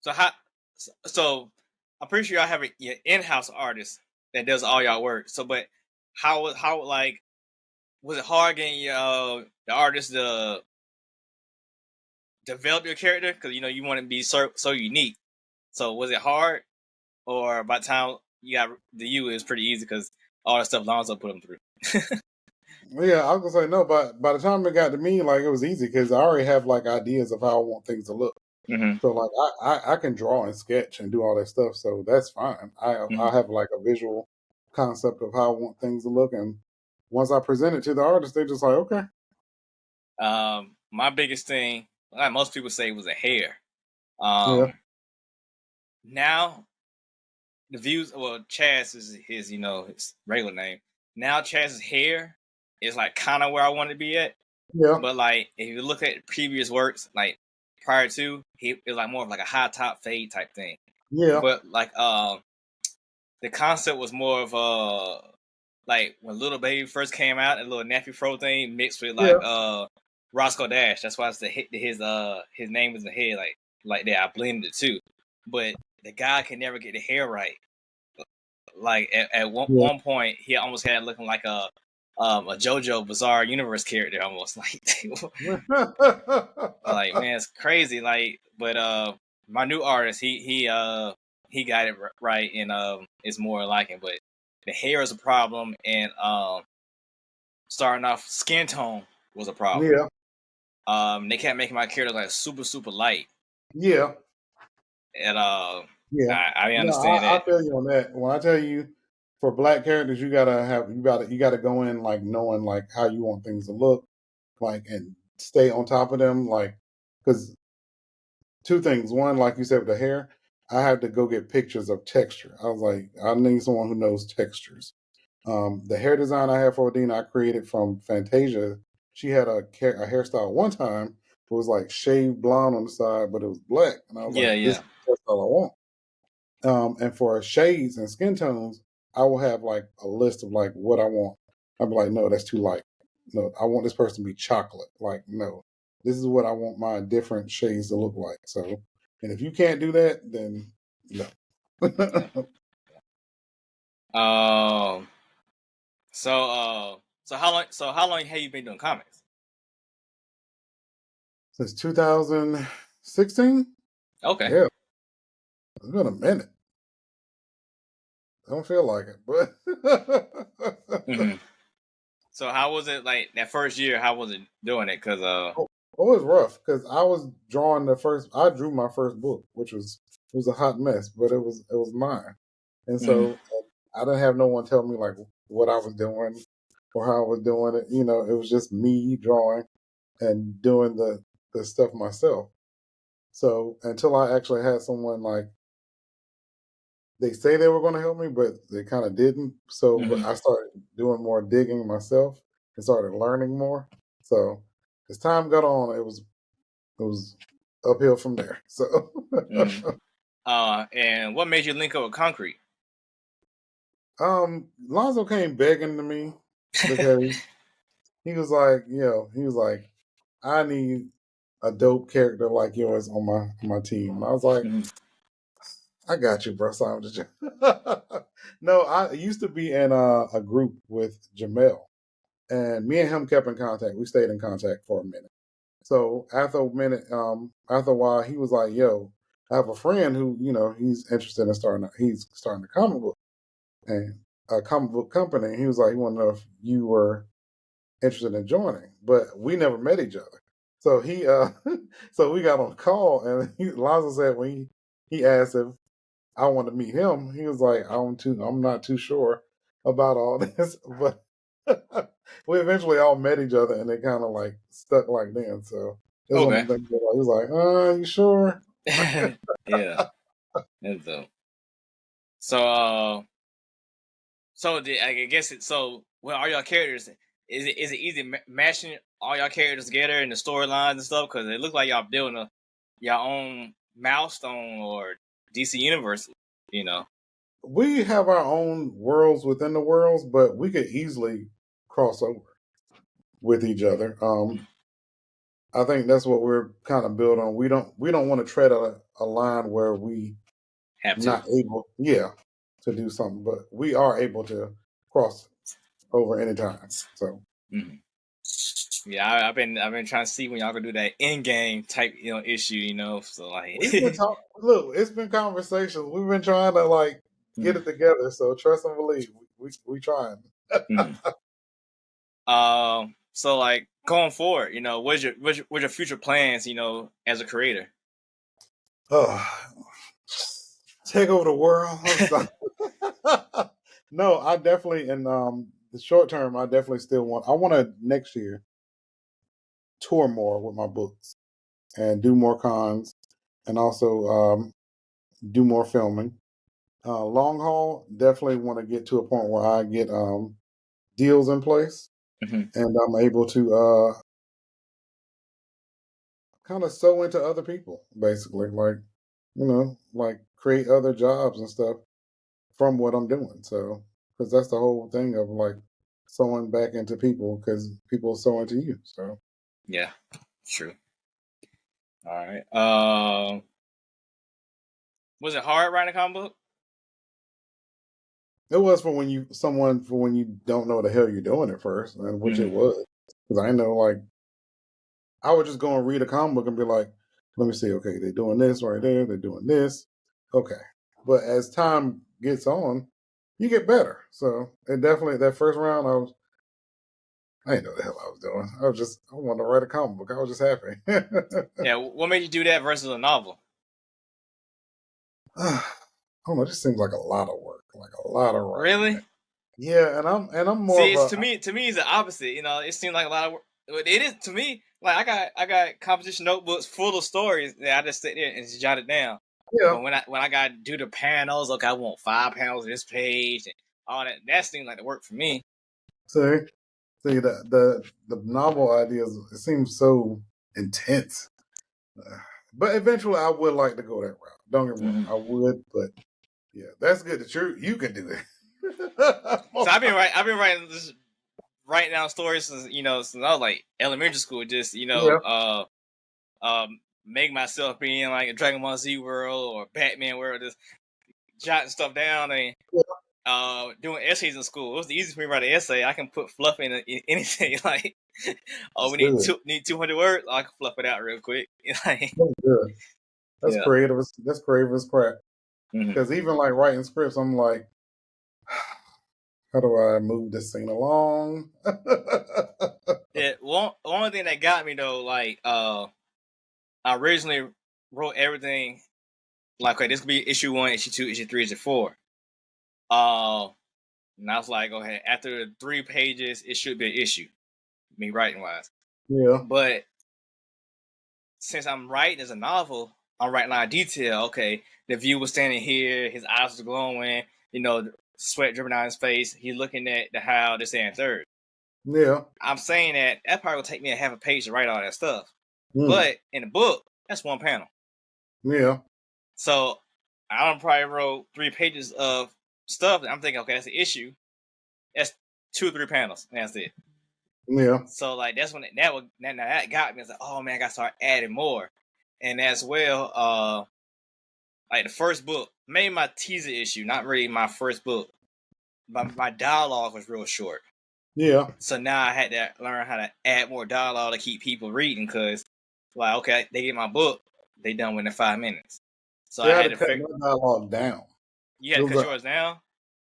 So how? So I'm pretty sure y'all have an in-house artist that does all y'all work. So, but how like was it hard getting the artist to develop your character? Because you want to be so unique. So was it hard, or by the time you got the it was pretty easy because all the stuff Lonzo put them through. Yeah, I was gonna say no, but by the time it got to me, like it was easy because I already have like ideas of how I want things to look. Mm-hmm. So like I can draw and sketch and do all that stuff, so that's fine. I have like a visual concept of how I want things to look, and once I present it to the artist, they're just like, okay. My biggest thing, like most people say, was a hair. Yeah, Now the views. Well, Chaz is his regular name. Now Chaz's hair is like kind of where I want to be at. yeah, But like if you look at previous works, like prior to, it was like more of like a high top fade type thing. yeah, But like the concept was more of like when Little Baby first came out, a little nappy fro thing mixed with like yeah, Roscoe Dash. That's why it's his name was in the head like that. I blended it too. But the guy can never get the hair right. Like at yeah. one point, he almost had it looking like a JoJo Bizarre Universe character, almost like man, it's crazy. Like, but my new artist, he got it right, and it's more like him. But the hair is a problem, and starting off skin tone was a problem. Yeah, They kept making my character like super light, yeah, and yeah. I didn't No, understand I that. feel you on that. When I tell you, for black characters, you gotta go in like knowing like how you want things to look, like and stay on top of them, like because two things. One, like you said with the hair, I had to go get pictures of texture. I was like, I need someone who knows textures. The hair design I had for Odina, I created from Fantasia. She had a hairstyle one time. It was like shaved blonde on the side, but it was black, and I was like, Yeah, this yeah. is the hairstyle I want. And for shades and skin tones, I will have like a list of like what I want. I'll be like, no, that's too light. No, I want this person to be chocolate. Like, no, this is what I want my different shades to look like. So, and if you can't do that, then no. Um. So how long have you been doing comics? Since 2016, Okay. yeah, it's been a minute. I don't feel like it, but Mm-hmm. So how was it like that first year? How was it doing it? Cause it was rough because I was drawing the first. I drew my first book, which was a hot mess, but it was mine, and mm-hmm. so I didn't have no one tell me like what I was doing or how I was doing it. You know, it was just me drawing and doing the stuff myself. So until I actually had someone like they say they were going to help me, but they kind of didn't. So, but Mm-hmm. I started doing more digging myself and started learning more. So as time got on, it was uphill from there. So, Mm-hmm. And what made you link up with Konkret? Lonzo came begging to me because he was like, I need a dope character like yours on my team. And I was like, Mm-hmm. I got you, bro. So I'm just no. I used to be in a group with Jamel, and me and him kept in contact. We stayed in contact for a minute. So after a while, he was like, "Yo, I have a friend who, he's interested in he's starting a comic book and a comic book company." And he was like, he wanted to know if you were interested in joining, but we never met each other. So so we got on a call, and Lonzo said when he asked if I want to meet him, he was like, I'm not too sure about all this, but we eventually all met each other, and they kind of like stuck like then. So there's one Okay. of the things that he was like, you sure? Yeah. That's dope. So I guess it's so. Well, are y'all characters? Is it easy mashing all y'all characters together in the storylines and stuff? Because it looks like y'all building your own milestone or DC universe. You know. We have our own worlds within the worlds, but we could easily cross over with each other. I think that's what we're kind of built on. We don't want to tread a line where we Have to. not able, to do something, but we are able to cross over anytime. So Yeah, I've been trying to see when y'all gonna do that in game type issue. So like we've been talking. Look, it's been conversations. We've been trying to like get it together. So trust and believe. We trying. So like going forward, what's your future plans? As a creator. Oh, take over the world. No, I definitely in the short term. I definitely still want. I want to next year tour more with my books and do more cons, and also do more filming. Long haul, definitely want to get to a point where I get deals in place, and I'm able to kind of sew into other people, basically, like like create other jobs and stuff from what I'm doing. So, because that's the whole thing of like sewing back into people, because people sew into you. So, yeah, true. All right. Was it hard writing a comic book? it was for when you don't know the hell you're doing at first, and which it was, because I know like I would just go and read a comic book and be like, let me see, okay, they're doing this right there, they're doing this, okay. But as time gets on, you get better. So it definitely that first round, I didn't know the hell I was doing. I wanted to write a comic book. I was just happy. Yeah, what made you do that versus a novel? I don't know. It just seems like a lot of work, like a lot of writing. Really? Yeah, and I'm more See, of a to me, it's the opposite. It seems like a lot of work. It is to me. Like I got composition notebooks full of stories that I just sit there and just jot it down. yeah. But when I got to do the panels, okay, I want 5 panels of this page and all that. That seems like the work for me. See, the novel ideas. It seems so intense. But eventually, I would like to go that route. Don't get me wrong, I would. But yeah, that's good that you can do it. So I've been writing down stories since I was like elementary school. Just make myself be in like a Dragon Ball Z world or Batman world. Just jotting stuff down and doing essays in school. It was the easiest for me to write an essay. I can put fluff in anything. Like, we need 200 words. I can fluff it out real quick. Like, that's good. That's yeah. creative. That's creative as crap. Because even like writing scripts, I'm like, how do I move this scene along? Yeah. One thing that got me though, like, I originally wrote everything like, okay, this could be issue 1, issue 2, issue 3, issue 4. And I was like, okay, after 3 pages, it should be an issue, me writing wise. Yeah. But since I'm writing as a novel, I'm writing a lot of detail. Okay, the view was standing here, his eyes was glowing, sweat dripping down his face. He's looking at the how, this, and third. Yeah. I'm saying that probably will take me a half a page to write all that stuff. But in the book, that's 1 panel. Yeah. So I probably wrote 3 pages of stuff. And I'm thinking, okay, that's an issue. That's 2 or 3 panels. And that's it. Yeah. So like that's when that got me. I was like, oh man, I gotta start adding more. And as well, like the first book, maybe my teaser issue, not really my first book. My dialogue was real short. Yeah. So now I had to learn how to add more dialogue to keep people reading, because like, okay, they get my book, they done within 5 minutes. So I had to cut my dialogue down. You had to cut yours down?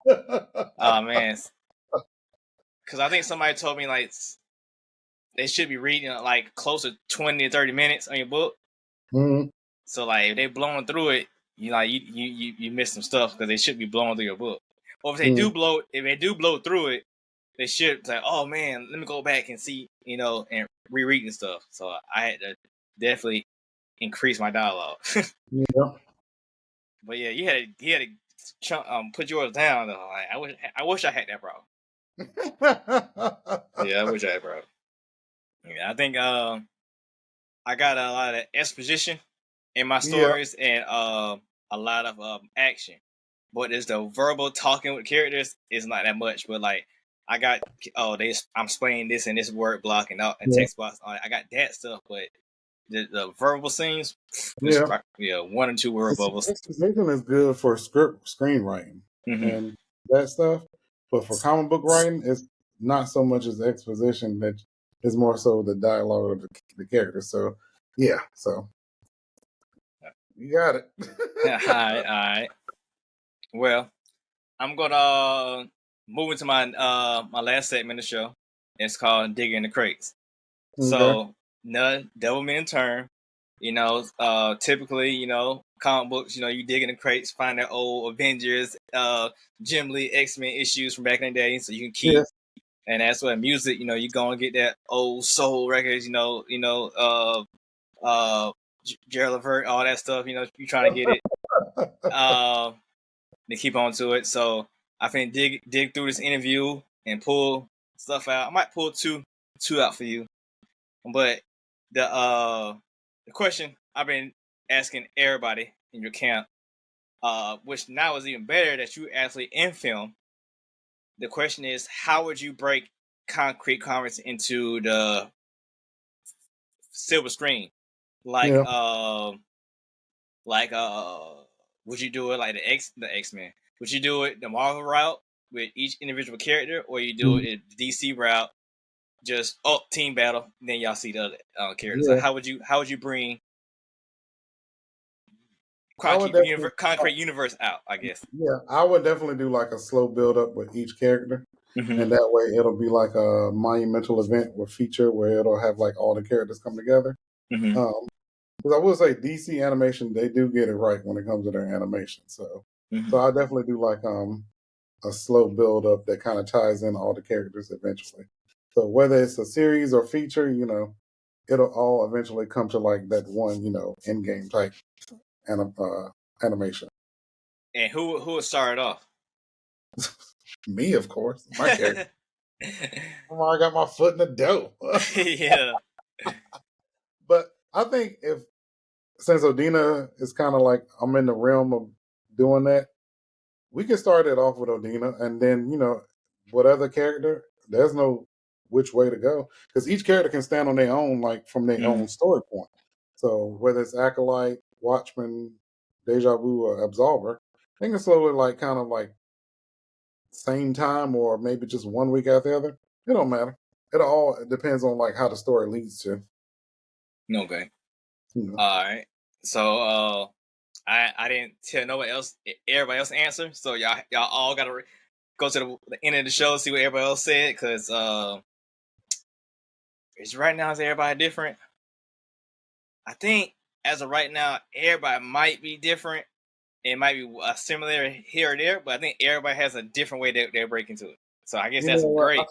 Oh man. Because I think somebody told me like they should be reading like close to 20 to 30 minutes on your book. So like if they blowing through it, you miss some stuff, because they should be blowing through your book. Or if they do blow through it, they should say, oh man, let me go back and see, and rereading stuff. So I had to definitely increase my dialogue. Yeah. But yeah, you had to put yours down though. Like, I wish I had that problem. Yeah, I wish I had problem. Yeah, I think I got a lot of exposition in my stories, and a lot of action. But it's the verbal talking with characters is not that much. But like I got I'm explaining this in this word block and text box. I got that stuff, but the verbal scenes, Yeah, 1 or 2 word bubbles. Exposition is good for screenwriting and that stuff, but for comic book writing, it's not so much as exposition that is more so the dialogue of the character. So yeah, so you got it. All right. Well, I'm gonna move into my my last segment of the show. It's called Digging the Crates. Okay. So, no double meaning term. Typically, comic books, you dig in the crates, find their old Avengers, Jim Lee, X-Men issues from back in the day, so you can keep. Yes. And that's what music, you go and get that old soul records, Gerald Levert, all that stuff, you trying to get it. To keep on to it. So I think dig through this interview and pull stuff out. I might pull two out for you. But the question I've been asking everybody in your camp, which now is even better that you actually in film. The question is, how would you break Konkret comics into the silver screen? Like, would you do it like the X-Men? Would you do it the Marvel route with each individual character, or you do it the DC route? Just team battle, then y'all see the other characters. Yeah. So how would you bring Konkret universe out? I guess. Yeah, I would definitely do like a slow build up with each character, and that way it'll be like a monumental event or feature where it'll have like all the characters come together. Because I will say DC animation, they do get it right when it comes to their animation. So I definitely do like a slow build up that kind of ties in all the characters eventually. So whether it's a series or feature, it'll all eventually come to like that one, end game type animation. And who would start it off? Me, of course. My character. I got my foot in the dough. Yeah. But I think since Odina is kind of like I'm in the realm of doing that, we can start it off with Odina, and then what other character? There's no which way to go because each character can stand on their own, like from their own story point. So whether it's Acolyte, Watchman, Deja Vu, or Absolver, they can slowly like kind of like same time or maybe just 1 week after the other. It don't matter. It all depends on like how the story leads to. Okay. All right. So I didn't tell everybody else answer. So y'all all gotta go to the end of the show, see what everybody else said, because is right now is everybody different? I think as of right now, everybody might be different. It might be similar here or there, but I think everybody has a different way that they're breaking to it. So I guess that's great.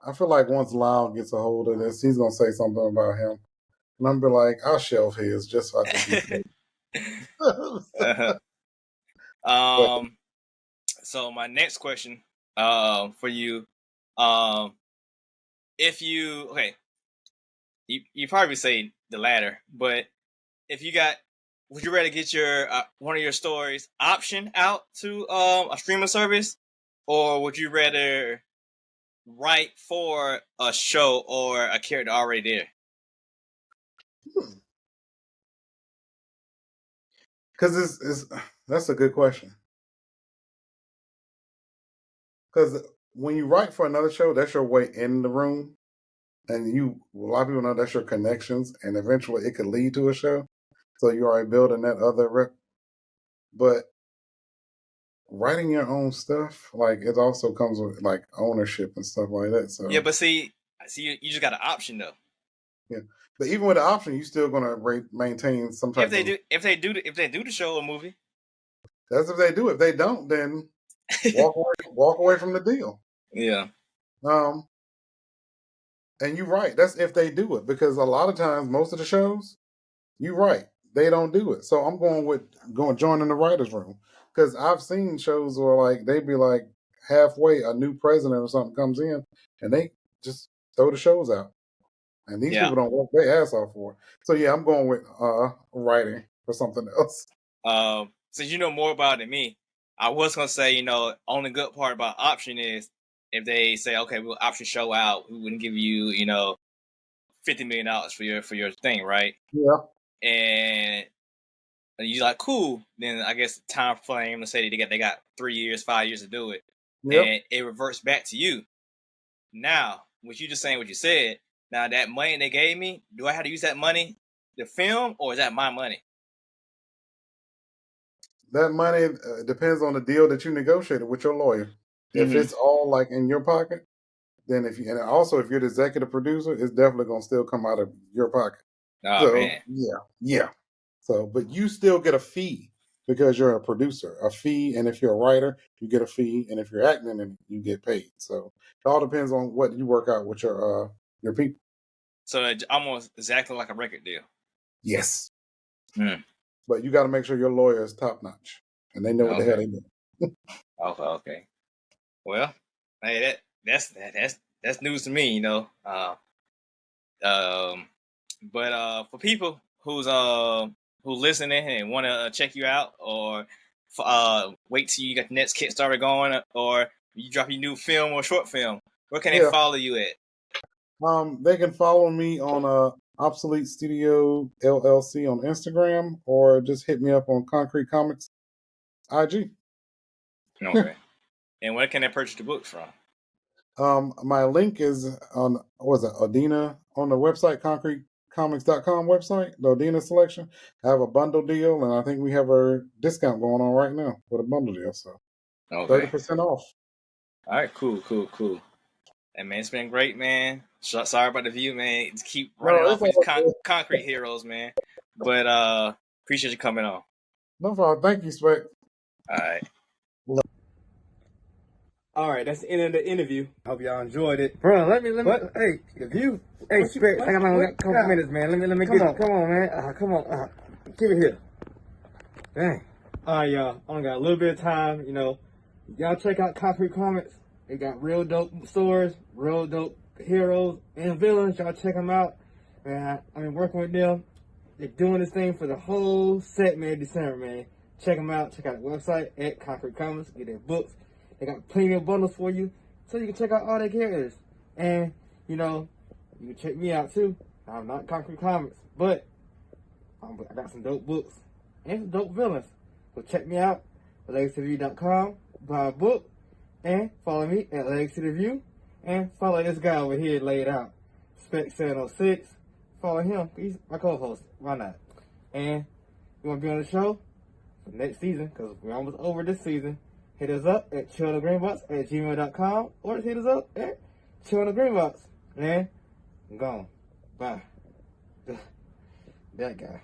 I feel like once Lyle gets a hold of this, he's gonna say something about him, and I'm be like, I'll shelve his just so I can be So my next question for you, if you you probably say the latter, but if you got, would you rather get your one of your stories option out to a streaming service, or would you rather write for a show or a character already there? Because that's a good question. Because when you write for another show, that's your way in the room, and a lot of people know that's your connections, and eventually it could lead to a show. So you're already building that other but writing your own stuff, like it also comes with like ownership and stuff like that. So yeah, but see, you just got an option though. Yeah, but even with the option, you're still gonna maintain some type. If they do the show or movie, that's if they do. If they don't, then walk away from the deal. Yeah. And you're right. That's if they do it, because a lot of times, most of the shows, you're right, they don't do it. So I'm going joining the writers' room, because I've seen shows where like they be like halfway a new president or something comes in and they just throw the shows out. And these people don't work their ass off for it. So yeah, I'm going with writing for something else. Since you know more about it than me, I was gonna say, only good part about option is if they say, okay, we'll option show out, we wouldn't give you, $50 million for your thing, right? Yeah. And you're like, cool. Then I guess time frame, let's say they got 3 years, 5 years to do it, Yep. and it reverts back to you. Now, what you just saying, what you said. Now that money they gave me, do I have to use that money to film, or is that my money? That money depends on the deal that you negotiated with your lawyer. If it's all like in your pocket, then if you're the executive producer, it's definitely gonna still come out of your pocket. Oh So man. yeah. So, but you still get a fee because you're a producer, a fee, and if you're a writer, you get a fee, and if you're acting, then you get paid. So it all depends on what you work out with your people. So it's almost exactly like a record deal. Yes, Hmm. but you got to make sure your lawyer is top notch, and they know what the hell they do. Okay. Well, hey, that's news to me, But for people who's listening and want to check you out, or wait till you got the next Kickstarter going, or you drop your new film or short film, where can they follow you at? They can follow me on Obsolete Studio LLC on Instagram, or just hit me up on Konkret Comics IG. Okay. And where can they purchase the books from? My link is on Odina on the website, KonkretComics.com website, the Odina selection. I have a bundle deal, and I think we have a discount going on right now with a bundle deal, so 30% off. All right, cool. And man, it's been great, man. Sorry about the view, man. Just keep running off with concrete heroes, man. But appreciate you coming on. No problem. Thank you, Specks. All right. All right, that's the end of the interview. Hope y'all enjoyed it. Bro, let me, hey, if you, hey, Specks, I got a couple minutes, man. Let me get it. Come on, man. Come on. Give it here. Dang. All right, y'all. I only got a little bit of time, Y'all check out Konkret Comics. They got real dope stories, real dope heroes and villains. Y'all check them out. Man, I've been working with them. They're doing this thing for the whole set, man, December, man. Check them out. Check out the website at Konkret Comics. Get their books. They got plenty of bundles for you, so you can check out all their characters. And, you can check me out, too. I'm not Konkret Comics, but I got some dope books and some dope villains. So check me out at LegacyTheView.com, buy a book, and follow me at LegacyTheView, and follow this guy over here laid out, Specks 706. Follow him. He's my co-host. Why not? And you want to be on the show for next season, because we're almost over this season. Hit us up at chillonthegreenbox@gmail.com, or just hit us up at chillonthegreenbox. And I'm gone. Bye. That guy.